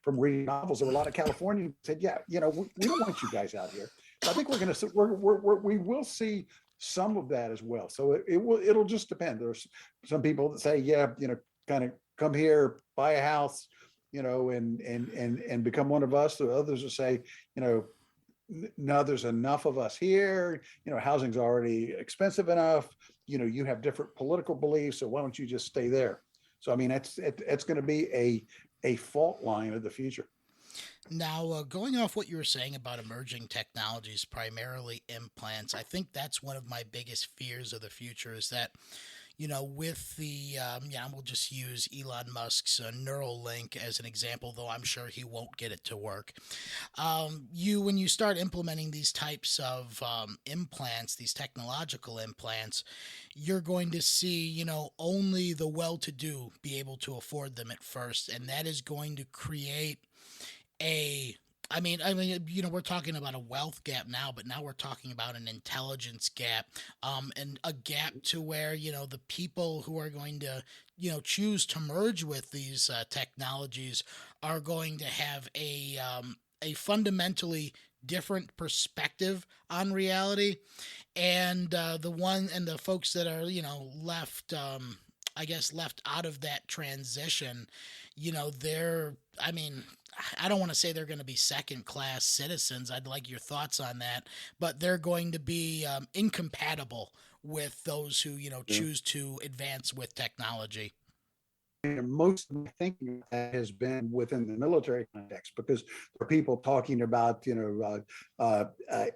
reading novels. There were a lot of Californians who said, yeah, we don't want you guys out here. So I think we will see some of that as well. So it'll just depend. There's some people that say, yeah, kind of come here, buy a house, and become one of us. There are others that say, no, there's enough of us here. Housing's already expensive enough. You have different political beliefs, so why don't you just stay there? So I mean, it's going to be a fault line of the future. Now, going off what you were saying about emerging technologies, primarily implants, I think that's one of my biggest fears of the future is that, with the, we'll just use Elon Musk's Neuralink as an example, though I'm sure he won't get it to work. When you start implementing these types of implants, these technological implants, you're going to see, only the well-to-do be able to afford them at first, and that is going to create we're talking about a wealth gap now, but now we're talking about an intelligence gap, and a gap to where, the people who are going to, choose to merge with these technologies are going to have a fundamentally different perspective on reality. And the folks that are, left, left out of that transition, I don't want to say they're going to be second-class citizens. I'd like your thoughts on that. But they're going to be incompatible with those who, choose to advance with technology. Most of my thinking has been within the military context, because there are people talking about,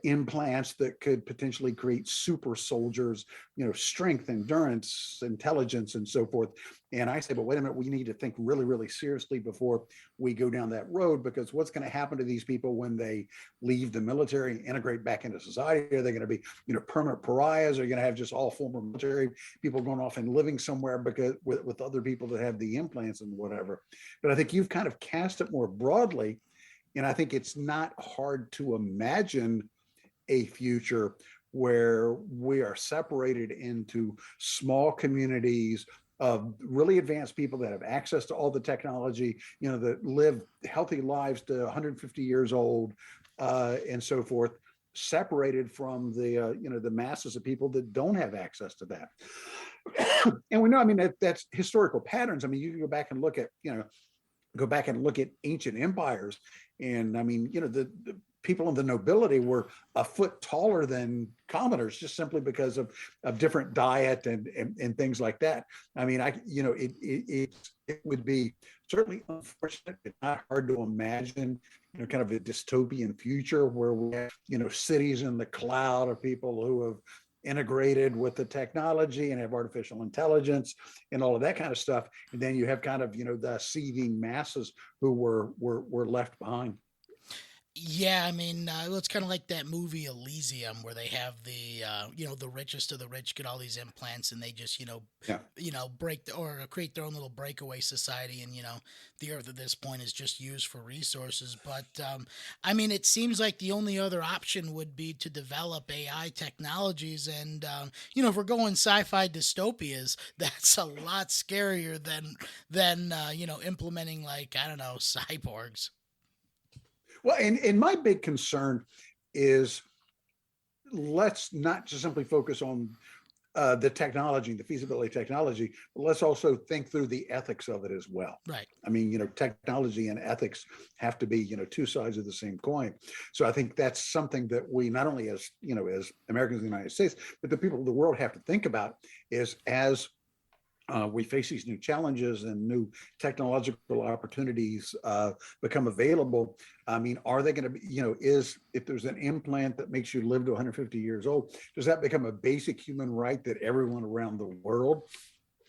implants that could potentially create super soldiers, strength, endurance, intelligence, and so forth. And I say, but wait a minute, we need to think really, really seriously before we go down that road, because what's going to happen to these people when they leave the military and integrate back into society? Are they going to be, permanent pariahs? Are you going to have just all former military people going off and living somewhere because with other people that have the implants and whatever? But I think you've kind of cast it more broadly, and I think it's not hard to imagine a future where we are separated into small communities of really advanced people that have access to all the technology, that live healthy lives to 150 years old, and so forth, separated from the masses of people that don't have access to that. And we know, that's historical patterns. You can go back and look at ancient empires, and the people in the nobility were a foot taller than commoners, just simply because of different diet and things like that. It would be certainly unfortunate, but not hard to imagine, kind of a dystopian future where we have, cities in the cloud of people who have integrated with the technology and have artificial intelligence and all of that kind of stuff. And then you have kind of, the seething masses who were left behind. Yeah, it's kind of like that movie Elysium, where they have the richest of the rich get all these implants, and they just, create their own little breakaway society, and the Earth at this point is just used for resources. But it seems like the only other option would be to develop AI technologies, and if we're going sci-fi dystopias, that's a lot scarier than implementing, like, I don't know, cyborgs. Well, and my big concern is, let's not just simply focus on the technology, the feasibility of technology, but let's also think through the ethics of it as well. Right. Technology and ethics have to be, two sides of the same coin. So I think that's something that we, not only as Americans in the United States, but the people of the world have to think about, is as we face these new challenges and new technological opportunities become available. Are they going to be, if there's an implant that makes you live to 150 years old, does that become a basic human right that everyone around the world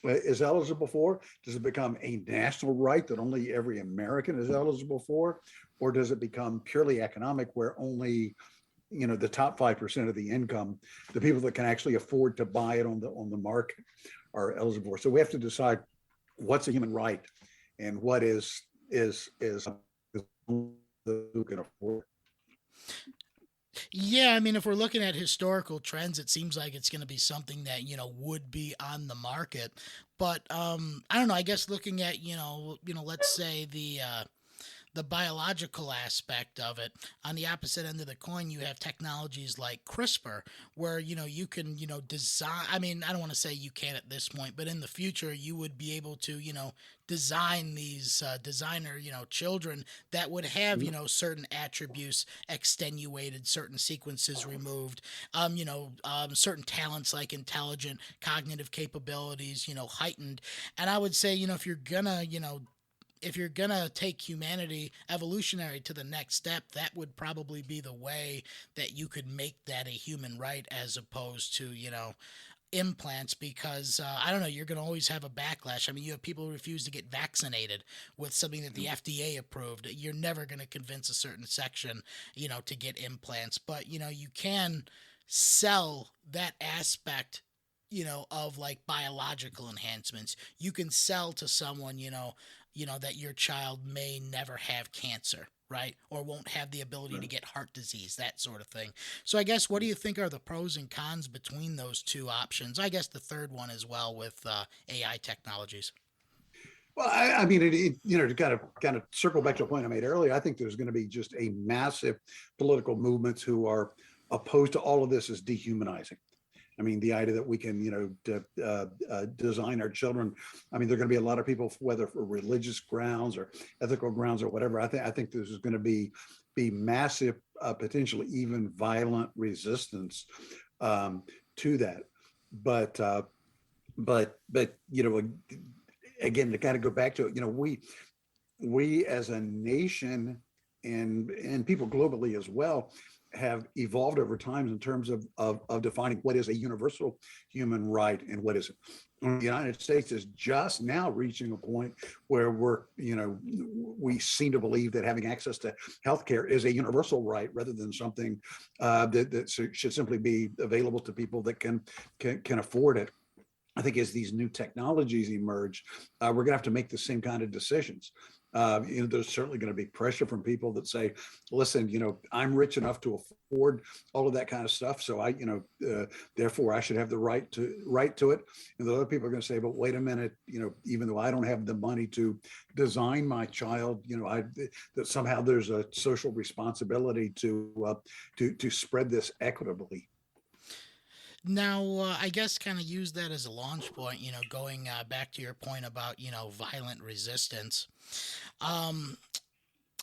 is eligible for? Does it become a national right that only every American is eligible for? Or does it become purely economic, where only the top 5% of the income, the people that can actually afford to buy it on the market, are eligible for? So we have to decide what's a human right and what is who can afford. Yeah, if we're looking at historical trends, it seems like it's going to be something that would be on the market. But I don't know. I guess looking at let's say the biological aspect of it, on the opposite end of the coin, you have technologies like CRISPR, where you can design. I don't want to say you can at this point, but in the future you would be able to design these designer children that would have certain attributes extenuated, certain sequences removed, certain talents like intelligent, cognitive capabilities heightened. And I would say if you're gonna take humanity evolutionary to the next step, that would probably be the way that you could make that a human right, as opposed to implants, because I don't know, you're going to always have a backlash. You have people who refuse to get vaccinated with something that the FDA approved. You're never going to convince a certain section to get implants, but you can sell that aspect of like biological enhancements. You can sell to someone that your child may never have cancer, right? Or won't have the ability to get heart disease, that sort of thing. So I guess, what do you think are the pros and cons between those two options? I guess the third one as well, with AI technologies. Well, to kind of circle back to a point I made earlier, I think there's going to be just a massive political movements who are opposed to all of this as dehumanizing. The idea that we can, design our children. There are going to be a lot of people, whether for religious grounds or ethical grounds or whatever. I think this is going to be massive, potentially even violent resistance to that. But again, to kind of go back to it, we as a nation and people globally as well have evolved over time in terms of defining what is a universal human right and what isn't. The United States is just now reaching a point where we seem to believe that having access to healthcare is a universal right, rather than something that should simply be available to people that can afford it. I think as these new technologies emerge, we're going to have to make the same kind of decisions. There's certainly going to be pressure from people that say, listen, I'm rich enough to afford all of that kind of stuff. So therefore I should have the right to it. And the other people are going to say, but wait a minute, even though I don't have the money to design my child, that somehow there's a social responsibility to spread this equitably. Now, I guess kind of use that as a launch point, going back to your point about, violent resistance. Um,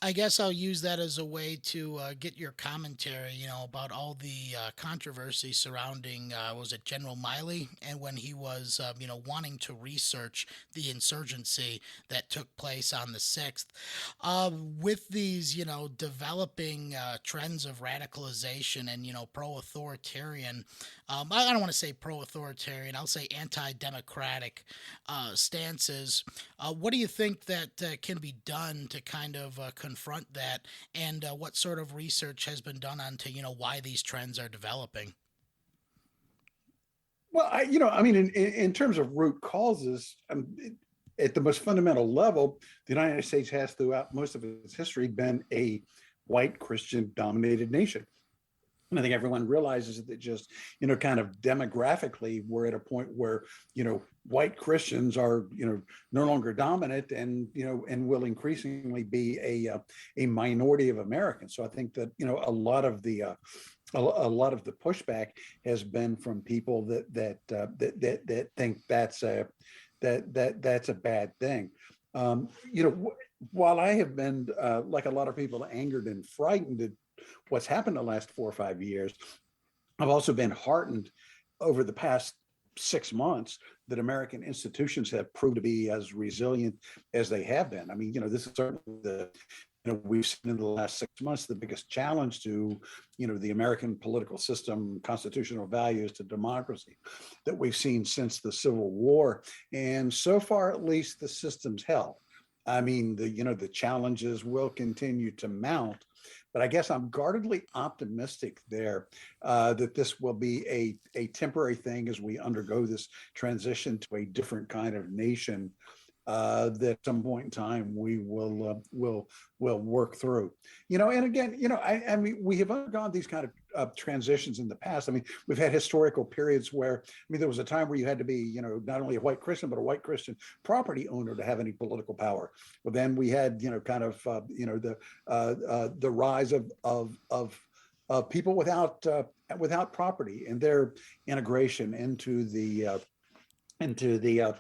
I guess I'll use that as a way to get your commentary, about all the controversy surrounding, was it General Miley, and when he was, wanting to research the insurgency that took place on the 6th. With these, developing trends of radicalization and, pro-authoritarian, I don't want to say pro-authoritarian, I'll say anti-democratic stances. What do you think that can be done to kind of confront that, and what sort of research has been done onto why these trends are developing? Well, I mean, in terms of root causes, at the most fundamental level, the United States has throughout most of its history been a white Christian dominated nation. And I think everyone realizes that just, kind of demographically, we're at a point where, white Christians are, no longer dominant and will increasingly be a minority of Americans. So I think that, a lot of the pushback has been from people that think that's a bad thing. While I have been, like a lot of people, angered and frightened at what's happened the last 4 or 5 years, I've also been heartened over the past 6 months that American institutions have proved to be as resilient as they have been. I mean, this is certainly we've seen in the last 6 months the biggest challenge to, the American political system, constitutional values, to democracy that we've seen since the Civil War. And so far, at least, the system's held. I mean, the challenges will continue to mount, but I guess I'm guardedly optimistic there that this will be a temporary thing as we undergo this transition to a different kind of nation that at some point in time we will work through. And again, I mean, we have undergone these kind of transitions in the past. I mean, we've had historical periods where, there was a time where you had to be, not only a white Christian, but a white Christian property owner to have any political power. Well, then we had, the rise of people without property and their integration into the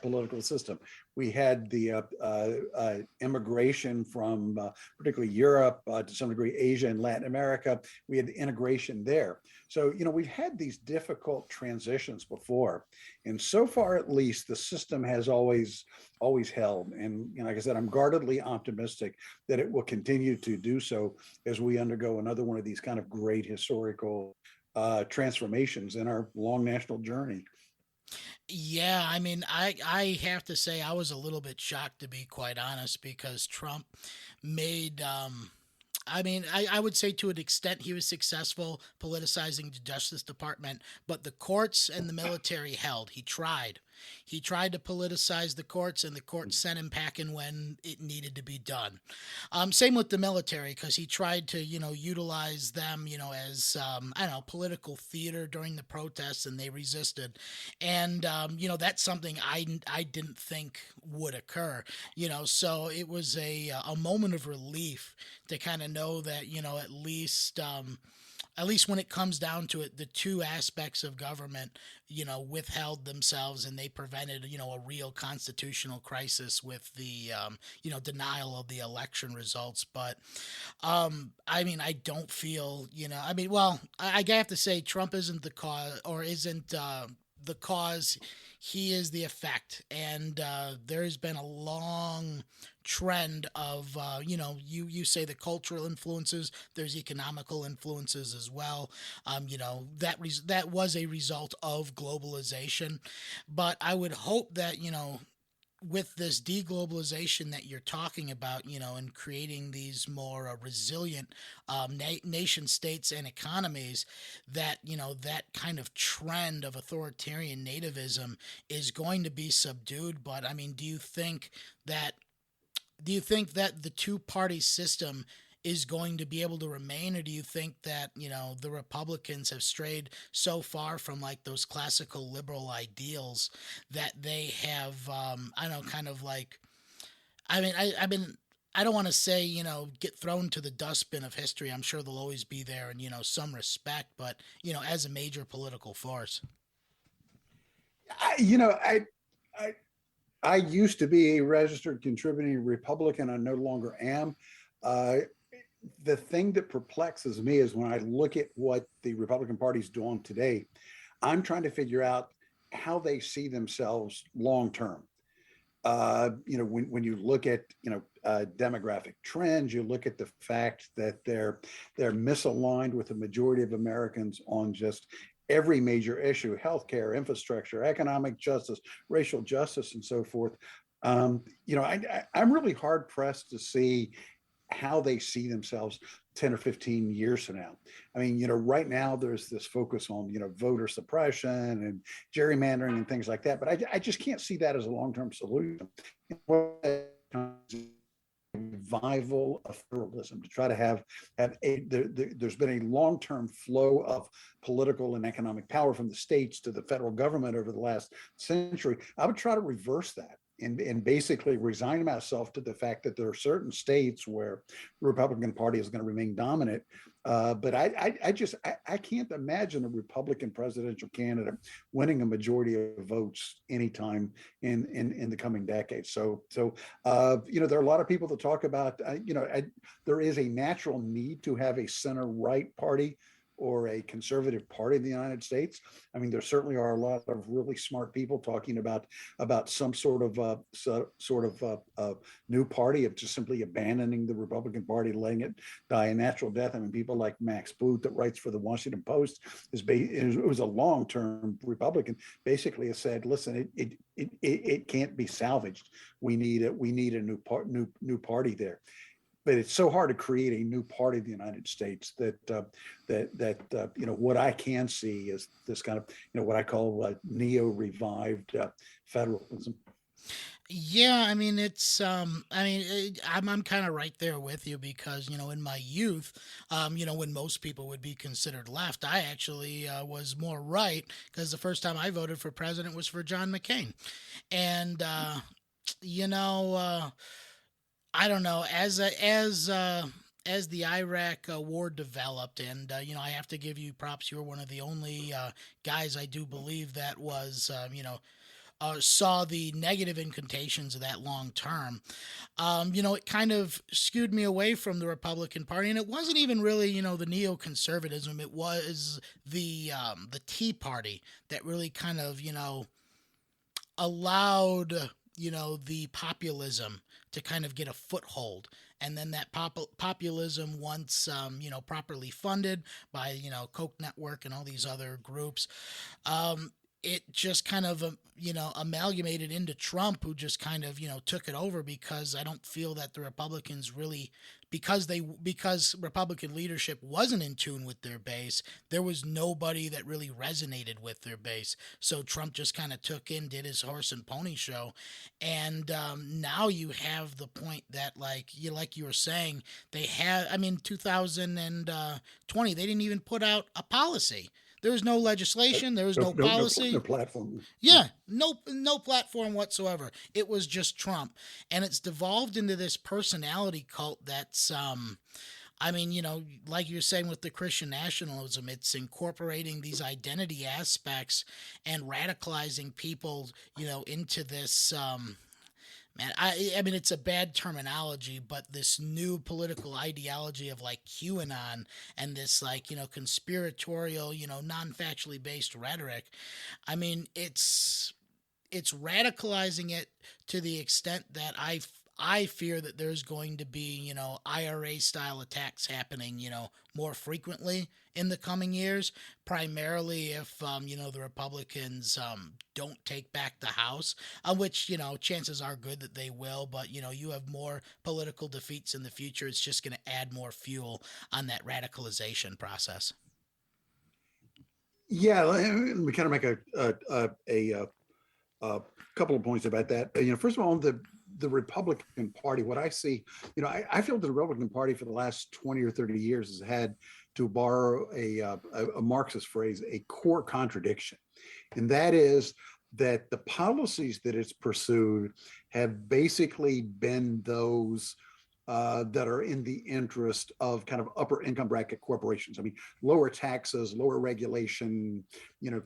political system. We had the immigration from particularly Europe, to some degree Asia and Latin America. We had the integration there. So, we've had these difficult transitions before. And so far, at least, the system has always held. And, like I said, I'm guardedly optimistic that it will continue to do so as we undergo another one of these kind of great historical transformations in our long national journey. Yeah, I mean, I have to say I was a little bit shocked, to be quite honest, because Trump made I mean, I would say to an extent he was successful politicizing the Justice Department, but the courts and the military held. He tried. He tried to politicize the courts, and the courts sent him packing when it needed to be done. Same with the military, because he tried to, utilize them, as, I don't know, political theater during the protests, and they resisted. And, that's something I didn't think would occur, so it was a moment of relief to kind of know that, at least when it comes down to it, the two aspects of government, withheld themselves, and they prevented, a real constitutional crisis with the, denial of the election results. But, I mean, I don't feel, well, I have to say Trump isn't the cause, or isn't the cause. He is the effect. And there's been a long trend of, you say the cultural influences, there's economical influences as well. That was a result of globalization. But I would hope that, with this deglobalization that you're talking about, and creating these more resilient nation states and economies, that, that kind of trend of authoritarian nativism is going to be subdued. But I mean, do you think that do you think that the two-party system is going to be able to remain, or do you think that, the Republicans have strayed so far from like those classical liberal ideals that they have, I don't know, kind of like, I've been, I don't want to say, get thrown to the dustbin of history. I'm sure they'll always be there in, some respect, but, as a major political force. I, you know, I, I used to be a registered contributing Republican. I no longer am. Uh, the thing that perplexes me is when I look at what the Republican Party is doing today, I'm trying to figure out how they see themselves long term. When you look at demographic trends, you look at the fact that they're misaligned with the majority of Americans on just every major issue: healthcare, infrastructure, economic justice, racial justice, and so forth. I'm really hard pressed to see how they see themselves 10 or 15 years from now. I mean, right now there's this focus on, voter suppression and gerrymandering and things like that, but I just can't see that as a long-term solution. Revival of federalism, to try to have there's been a long-term flow of political and economic power from the states to the federal government over the last century. I would try to reverse that and basically resign myself to the fact that there are certain states where the Republican Party is going to remain dominant. But I can't imagine a Republican presidential candidate winning a majority of votes anytime in the coming decades. So there are a lot of people that talk about, there is a natural need to have a center-right party or a conservative party in the United States. I mean, there certainly are a lot of really smart people talking about some sort of new party of just simply abandoning the Republican Party, letting it die a natural death. I mean, people like Max Boot, that writes for the Washington Post, it was a long-term Republican, basically has said, listen, it can't be salvaged. We need a new party there. But it's so hard to create a new party in the United States that what I can see is this kind of what I call neo-revived federalism. Yeah, I mean I'm kind of right there with you because in my youth, when most people would be considered left, I actually was more right because the first time I voted for president was for John McCain, and I don't know, as the Iraq war developed, and I have to give you props. You were one of the only guys I do believe that was saw the negative incantations of that long term. It kind of skewed me away from the Republican Party, and it wasn't even really the neoconservatism. It was the Tea Party that really kind of allowed the populism to kind of get a foothold, and then that populism, once properly funded by Koch network and all these other groups, it just kind of amalgamated into Trump, who just kind of took it over, because I don't feel that the Republicans really, because Republican leadership wasn't in tune with their base, there was nobody that really resonated with their base. So Trump just kind of did his horse and pony show, and now you have the point that like you were saying, they had, 2020 they didn't even put out a policy. There was no legislation. There was no policy. No platform. Yeah, no platform whatsoever. It was just Trump, and it's devolved into this personality cult that's, like you're saying with the Christian nationalism, it's incorporating these identity aspects and radicalizing people, into this. Man, it's a bad terminology, but this new political ideology of like QAnon and this like, conspiratorial, non-factually based rhetoric. I mean, it's radicalizing it to the extent that I fear that there's going to be, IRA style attacks happening, more frequently in the coming years, primarily if, the Republicans don't take back the House, which, chances are good that they will, but, you have more political defeats in the future. It's just going to add more fuel on that radicalization process. Yeah, let me kind of make a couple of points about that. First of all, the Republican Party, what I see, I feel the Republican Party for the last 20 or 30 years has had, to borrow a Marxist phrase, a core contradiction. And that is that the policies that it's pursued have basically been those that are in the interest of kind of upper income bracket corporations. I mean, lower taxes, lower regulation,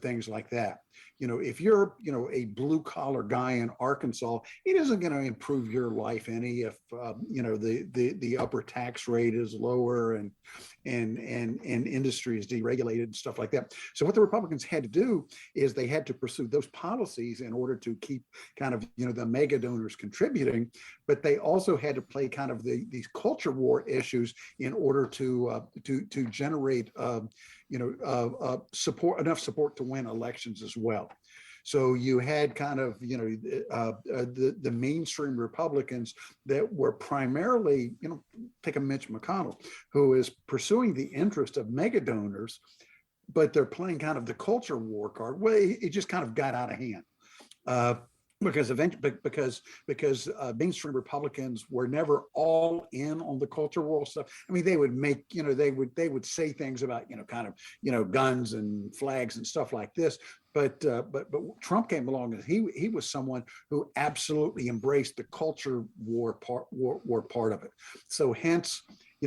things like that. If you're, a blue collar guy in Arkansas, it isn't going to improve your life any if, the upper tax rate is lower and industry is deregulated and stuff like that. So what the Republicans had to do is they had to pursue those policies in order to keep kind of, the mega donors contributing, but they also had to play kind of these culture war issues in order to generate enough support to win elections as well. So you had kind of, the mainstream Republicans that were primarily, take a Mitch McConnell, who is pursuing the interest of mega donors, but they're playing kind of the culture war card. Well, it just kind of got out of hand. Because mainstream Republicans were never all in on the culture war stuff. I mean, they would make, they would say things about, kind of, guns and flags and stuff like this. But Trump came along and he was someone who absolutely embraced the culture war part of it. So hence,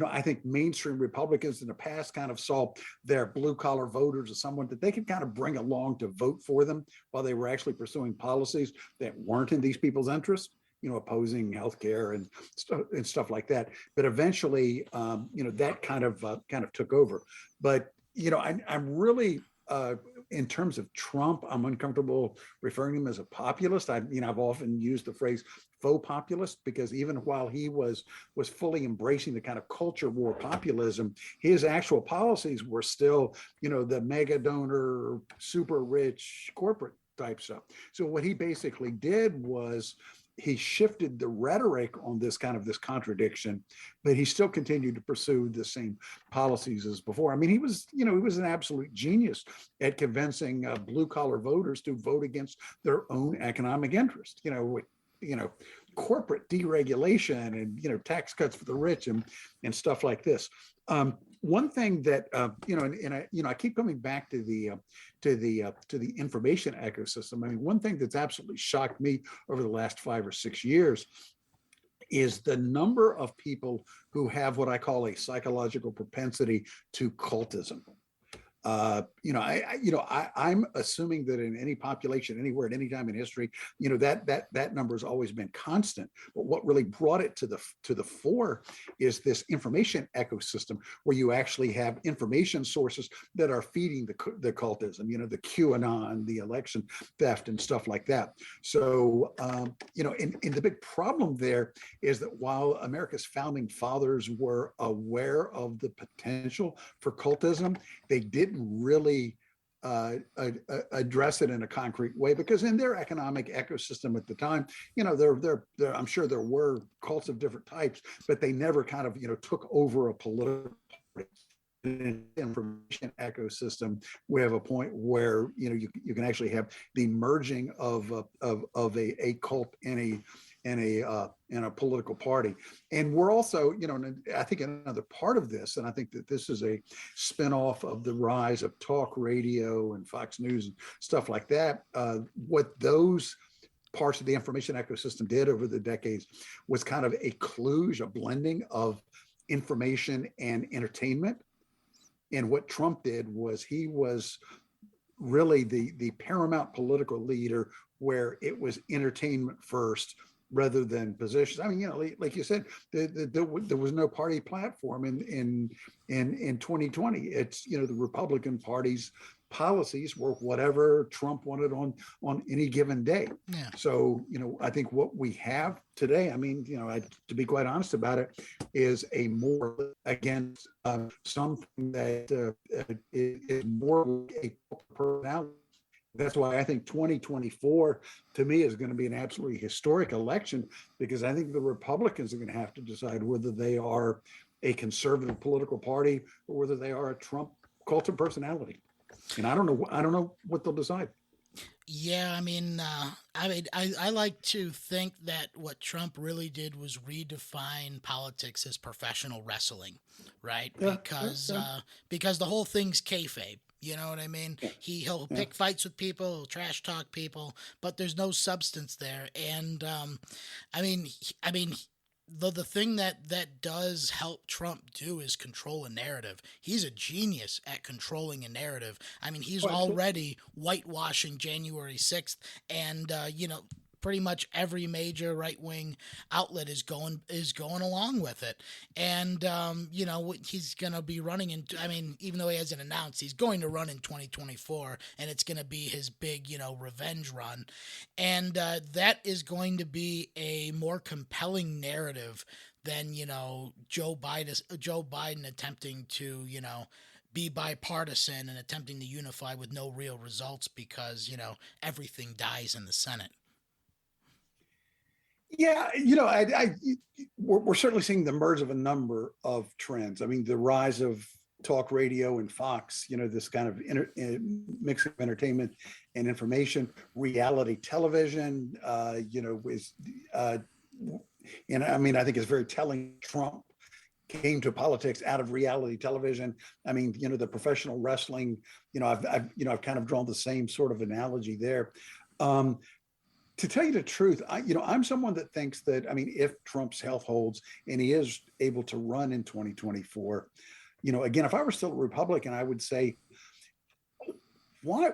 I think mainstream Republicans in the past kind of saw their blue collar voters as someone that they could kind of bring along to vote for them while they were actually pursuing policies that weren't in these people's interests, opposing healthcare and stuff like that. But eventually, that kind of took over. But, I'm really, in terms of Trump, I'm uncomfortable referring to him as a populist. I've often used the phrase faux populist, because even while he was fully embracing the kind of culture war populism, his actual policies were still, the mega donor, super rich corporate type stuff. So what he basically did was he shifted the rhetoric on this contradiction, but he still continued to pursue the same policies as before. I mean, he was an absolute genius at convincing blue collar voters to vote against their own economic interest. Corporate deregulation and tax cuts for the rich and stuff like this. One thing that I keep coming back to the information ecosystem. I mean, one thing that's absolutely shocked me over the last 5 or 6 years is the number of people who have what I call a psychological propensity to cultism. I'm assuming that in any population, anywhere at any time in history, that number has always been constant. But what really brought it to the fore is this information ecosystem, where you actually have information sources that are feeding the cultism. The QAnon, the election theft, and stuff like that. So, and the big problem there is that while America's founding fathers were aware of the potential for cultism, they didn't really address it in a concrete way, because in their economic ecosystem at the time, I'm sure there were cults of different types, but they never kind of took over a political information ecosystem. We have a point where you can actually have the merging of a cult in a political party. And we're also, I think another part of this, and I think that this is a spinoff of the rise of talk radio and Fox News and stuff like that. What those parts of the information ecosystem did over the decades was kind of a kludge, a blending of information and entertainment. And what Trump did was he was really the paramount political leader, where it was entertainment first rather than positions. I mean, like you said, there was no party platform in 2020. It's, the Republican Party's policies were whatever Trump wanted on any given day. Yeah. So, I think what we have today, I mean, to be quite honest about it, is a more against something that is more a personality. That's why I think 2024 to me is going to be an absolutely historic election, because I think the Republicans are going to have to decide whether they are a conservative political party or whether they are a Trump cult of personality. And I don't know what they'll decide. Yeah, I like to think that what Trump really did was redefine politics as professional wrestling, right? Yeah, yeah, yeah, Because the whole thing's kayfabe. You know what I mean? yeah, He'll yeah. pick fights with people, he'll trash talk people, but there's no substance there. And I mean, the thing that does help Trump do is control a narrative. He's a genius at controlling a narrative. I mean, he's Oh, absolutely. already whitewashing January 6th, and pretty much every major right wing outlet is going along with it. And he's going to be running in. I mean, even though he hasn't announced, he's going to run in 2024, and it's going to be his big revenge run, and that is going to be a more compelling narrative than Joe Biden attempting to be bipartisan and attempting to unify with no real results because everything dies in the Senate. Yeah, we're certainly seeing the merge of a number of trends. I mean, the rise of talk radio and Fox, this kind of mix of entertainment and information, reality television, is, and I mean, I think it's very telling. Trump came to politics out of reality television. I mean, the professional wrestling, I've kind of drawn the same sort of analogy there. Um, to tell you the truth, I'm someone that thinks that, I mean, if Trump's health holds and he is able to run in 2024, again, if I were still a Republican, I would say, why,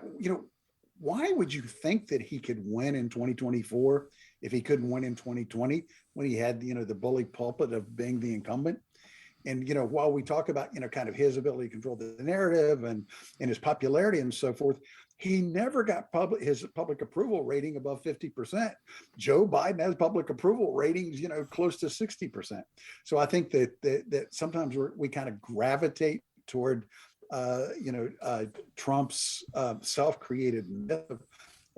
why would you think that he could win in 2024 if he couldn't win in 2020 when he had, the bully pulpit of being the incumbent? And while we talk about kind of his ability to control the narrative and his popularity and so forth, he never got his public approval rating above 50%. Joe Biden has public approval ratings close to 60%. So I think that sometimes we kind of gravitate toward Trump's self-created myth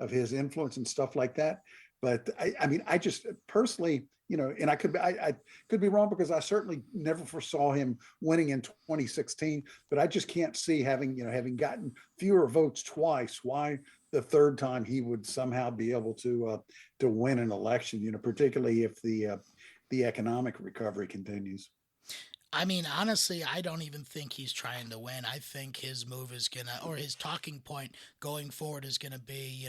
of his influence and stuff like that. But I mean, I just personally, and I could be wrong because I certainly never foresaw him winning in 2016. But I just can't see having gotten fewer votes twice, why the third time he would somehow be able to win an election. Particularly if the economic recovery continues. I mean, honestly, I don't even think he's trying to win. I think his move is or his talking point going forward is gonna be,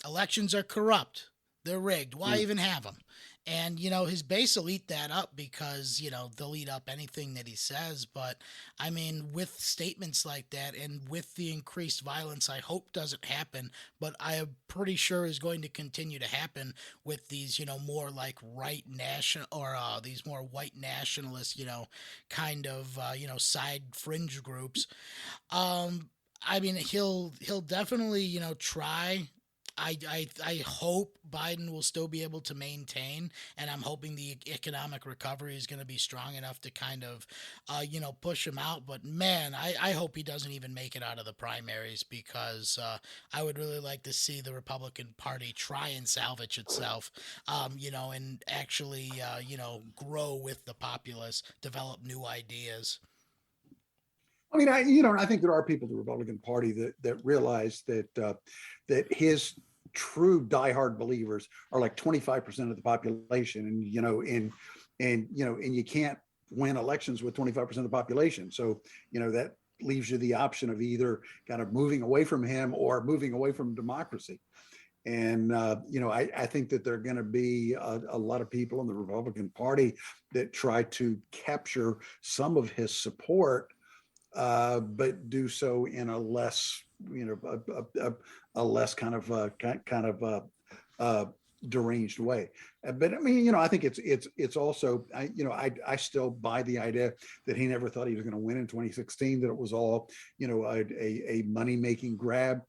elections are corrupt. They're rigged. Why Yeah. even have them? And, his base will eat that up because, they'll eat up anything that he says. But, I mean, with statements like that and with the increased violence, I hope doesn't happen, but I am pretty sure is going to continue to happen with these, more like right national or these more white nationalist, kind of, side fringe groups. I mean, he'll definitely, try. I hope Biden will still be able to maintain, and I'm hoping the economic recovery is going to be strong enough to kind of, push him out. But man, I hope he doesn't even make it out of the primaries because I would really like to see the Republican Party try and salvage itself, and actually, grow with the populace, develop new ideas. I mean, I think there are people in the Republican Party that realize that his true diehard believers are like 25% of the population, and you can't win elections with 25% of the population. So that leaves you the option of either kind of moving away from him or moving away from democracy. And I think that there are going to be a lot of people in the Republican Party that try to capture some of his support, but do so in a less, a less kind of deranged way. But I mean, I think it's also, I still buy the idea that he never thought he was going to win in 2016, that it was all, a money making grab.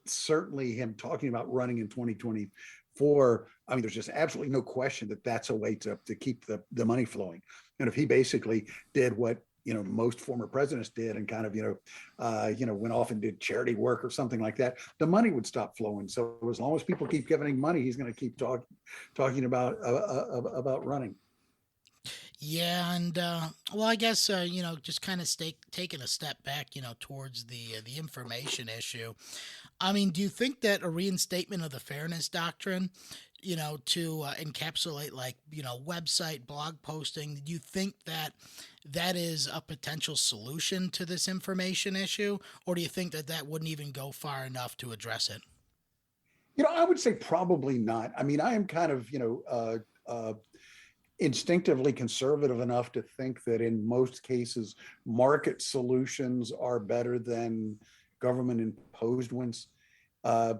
Certainly him talking about running in 2024. I mean, there's just absolutely no question that that's a way to keep the money flowing. And if he basically did what most former presidents did and kind of went off and did charity work or something like that, the money would stop flowing. So as long as people keep giving him money, he's going to keep talking about running. Yeah, and well, I guess just kind of taking a step back, towards the information issue. I mean, do you think that a reinstatement of the fairness doctrine, to encapsulate like website blog posting, do you think that that is a potential solution to this information issue, or do you think that that wouldn't even go far enough to address it? I would say probably not. I mean, I am kind of, instinctively conservative enough to think that in most cases, market solutions are better than government imposed ones. I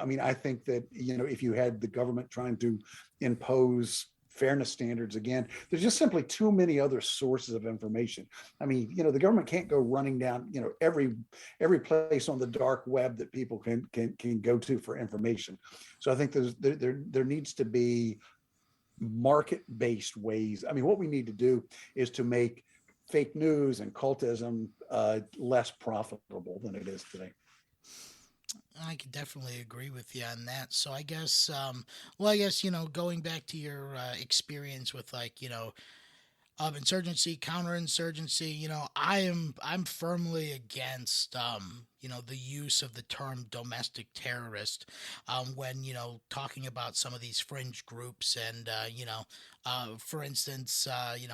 mean, I think that, if you had the government trying to impose fairness standards again, there's just simply too many other sources of information. I mean, the government can't go running down, every place on the dark web that people can go to for information. So I think there needs to be market-based ways. I mean, what we need to do is to make fake news and cultism less profitable than it is today. I could definitely agree with you on that. So I guess, well, I guess going back to your experience with like insurgency, counterinsurgency. I'm firmly against the use of the term domestic terrorist when talking about some of these fringe groups and for instance,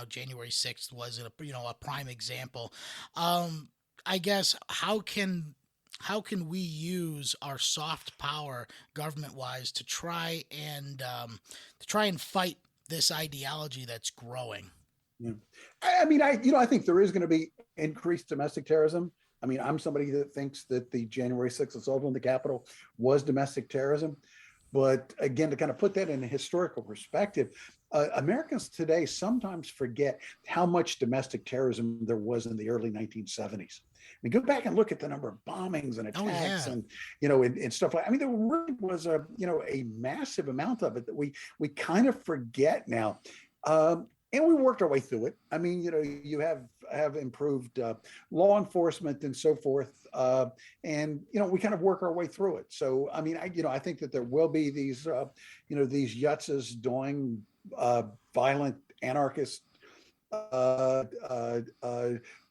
January 6th was a prime example. I guess how can we use our soft power government wise to try and fight this ideology that's growing? Yeah. I mean, I think there is going to be increased domestic terrorism. I mean, I'm somebody that thinks that the January 6th assault on the Capitol was domestic terrorism. But again, to kind of put that in a historical perspective, Americans today sometimes forget how much domestic terrorism there was in the early 1970s. I mean, go back and look at the number of bombings and Oh attacks yeah. and stuff like. I mean, there really was a massive amount of it that we kind of forget now. And we worked our way through it. I mean, you have improved law enforcement and so forth, and we kind of work our way through it. So, I mean, I think that there will be these yutzes doing violent anarchist uh, uh, uh,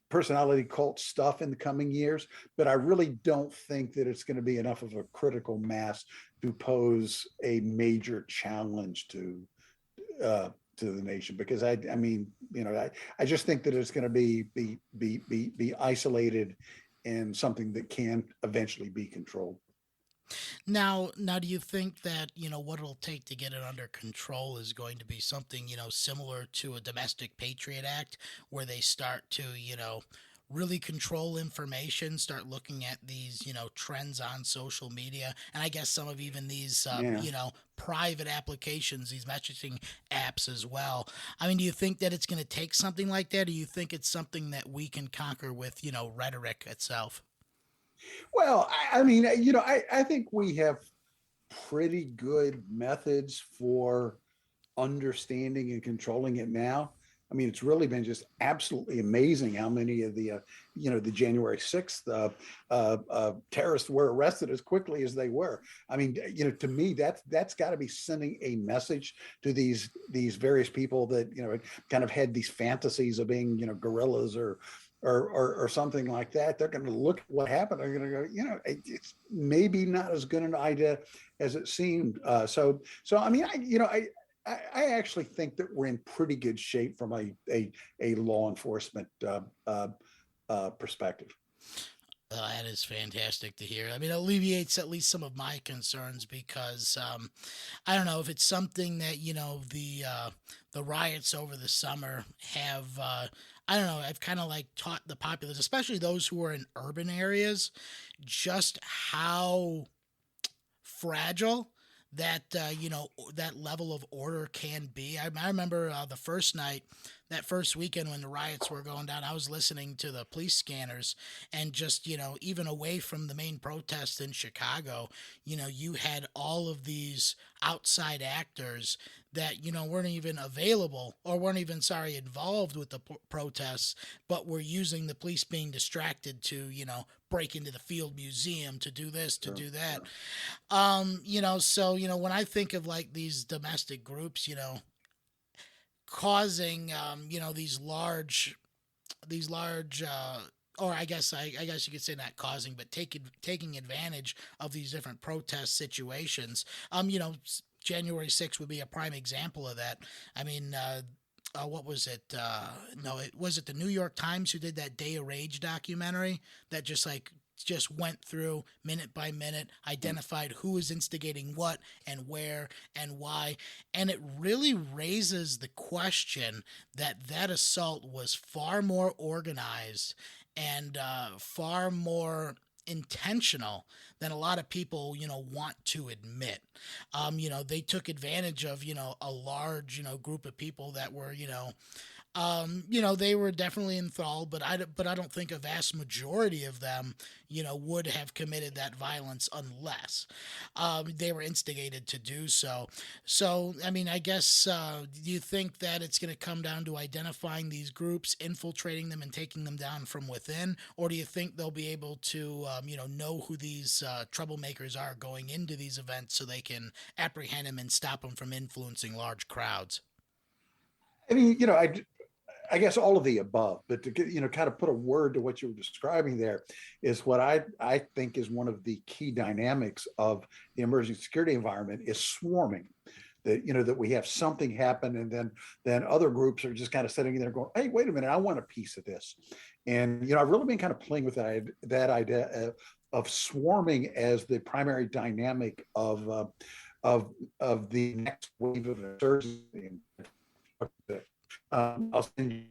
personality cult stuff in the coming years, but I really don't think that it's going to be enough of a critical mass to pose a major challenge uh, to the nation, because I mean, I just think that it's going to be isolated and something that can eventually be controlled. Now, do you think that what it'll take to get it under control is going to be something similar to a Domestic Patriot Act, where they start to really control information, start looking at these trends on social media, and I guess some of even these Yeah. private applications, these messaging apps as well. I mean, do you think that it's going to take something like that, or do you think it's something that we can conquer with rhetoric itself? Well, I mean, I think we have pretty good methods for understanding and controlling it now. I mean, it's really been just absolutely amazing how many of the January 6th terrorists were arrested as quickly as they were. I mean, to me, that's got to be sending a message to these various people that kind of had these fantasies of being guerrillas or something like that. They're going to look at what happened. They're going to go, it's maybe not as good an idea as it seemed. So I mean, I actually think that we're in pretty good shape from a law enforcement perspective. That is fantastic to hear. I mean, it alleviates at least some of my concerns because I don't know if it's something that the riots over the summer have. I don't know. I've kind of like taught the populace, especially those who are in urban areas, just how fragile that level of order can be. I remember the first night, that first weekend when the riots were going down, I was listening to the police scanners, and just even away from the main protests in Chicago, you had all of these outside actors that weren't even available, or weren't even, sorry, involved with the protests, but were using the police being distracted to break into the field museum, to do this, to Sure, do that. sure. So when I think of like these domestic groups, causing, these large, or I guess you could say not causing, but taking advantage of these different protest situations. January 6th would be a prime example of that. I mean, what was it? No, was it the New York Times who did that Day of Rage documentary that just went through minute by minute, identified who is instigating what and where and why. And it really raises the question that assault was far more organized and far more intentional than a lot of people, want to admit. They took advantage of, a large, group of people that were, they were definitely enthralled, but I don't think a vast majority of them, would have committed that violence unless they were instigated to do so. So, I mean, I guess, do you think that it's going to come down to identifying these groups, infiltrating them, and taking them down from within? Or do you think they'll be able to, know who these troublemakers are going into these events so they can apprehend them and stop them from influencing large crowds? I mean, I guess all of the above, but to kind of put a word to what you were describing there is what I think is one of the key dynamics of the emerging security environment is swarming. That we have something happen, and then other groups are just kind of sitting there going, "Hey, wait a minute, I want a piece of this." And I've really been kind of playing with that idea of swarming as the primary dynamic of the next wave of insurgency. I'll send you.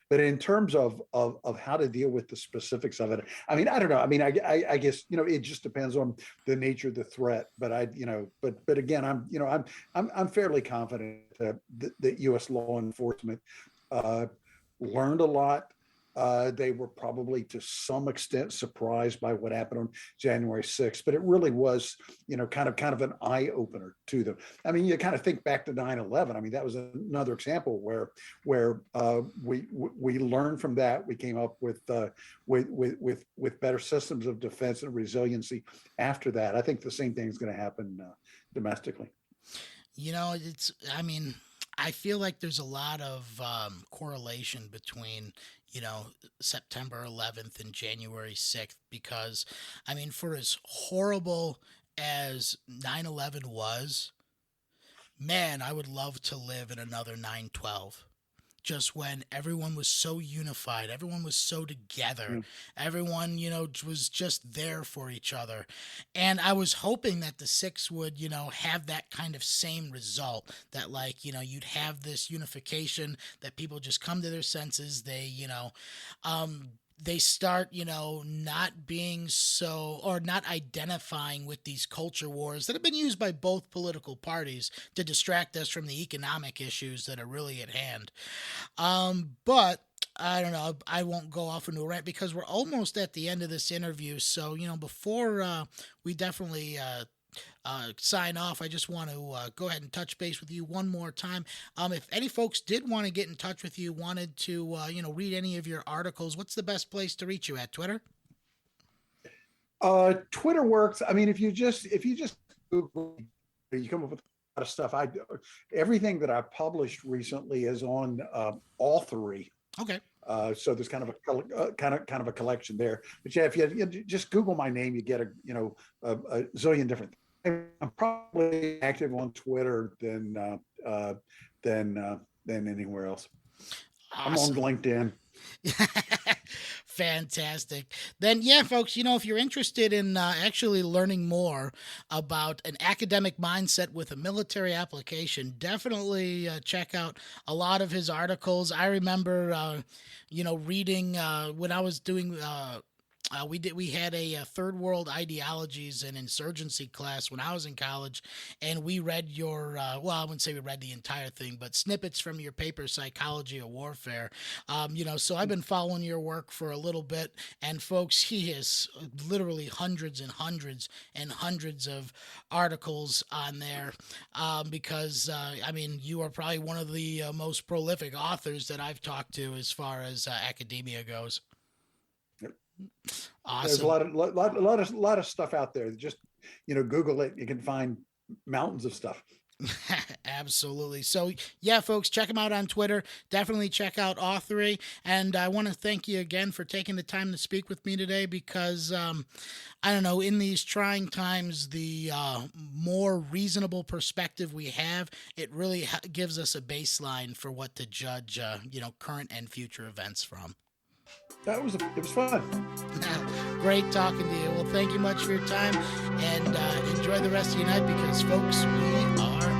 But in terms of how to deal with the specifics of it, I mean, I don't know. I mean, I guess it just depends on the nature of the threat. But but again, I'm fairly confident that U.S. law enforcement learned a lot. They were probably to some extent surprised by what happened on January 6th, but it really was, kind of an eye opener to them. I mean, you kind of think back to 9/11. I mean, that was another example where we learned from that. We came up with better systems of defense and resiliency after that. I think the same thing is going to happen domestically. I feel like there's a lot of correlation between, September 11th and January 6th, because, I mean, for as horrible as 9/11 was, man, I would love to live in another 9/12. Just when everyone was so unified, everyone was so together, everyone, was just there for each other. And I was hoping that the six would, have that kind of same result, that you'd have this unification, that people just come to their senses. They start, not being so, or not identifying with these culture wars that have been used by both political parties to distract us from the economic issues that are really at hand. But I don't know. I won't go off into a rant because we're almost at the end of this interview. So, before we definitely sign off, I just want to go ahead and touch base with you one more time. If any folks did want to get in touch with you, wanted to read any of your articles, what's the best place to reach you at? Twitter? Twitter works. I mean, if you just Google, you come up with a lot of stuff. Everything that I've published recently is on Austerity. Okay. So there's kind of a collection there. But yeah, if you just Google my name, you get a zillion different things. I'm probably active on Twitter than anywhere else. Awesome. I'm on LinkedIn. Fantastic. Then, yeah, folks, if you're interested in actually learning more about an academic mindset with a military application, definitely check out a lot of his articles. I remember, reading when I was doing we had a third world ideologies and insurgency class when I was in college, and we read your I wouldn't say we read the entire thing, but snippets from your paper, Psychology of Warfare. So I've been following your work for a little bit, and folks, he has literally hundreds and hundreds and hundreds of articles on there, because you are probably one of the most prolific authors that I've talked to as far as academia goes. Awesome. There's a lot of stuff out there. Just Google it. You can find mountains of stuff. Absolutely. So, yeah, folks, check him out on Twitter. Definitely check out Austerity. And I want to thank you again for taking the time to speak with me today because, I don't know, in these trying times, the more reasonable perspective we have, it really gives us a baseline for what to judge, current and future events from. It was fun. Great talking to you. Well, thank you much for your time and enjoy the rest of your night because, folks, we are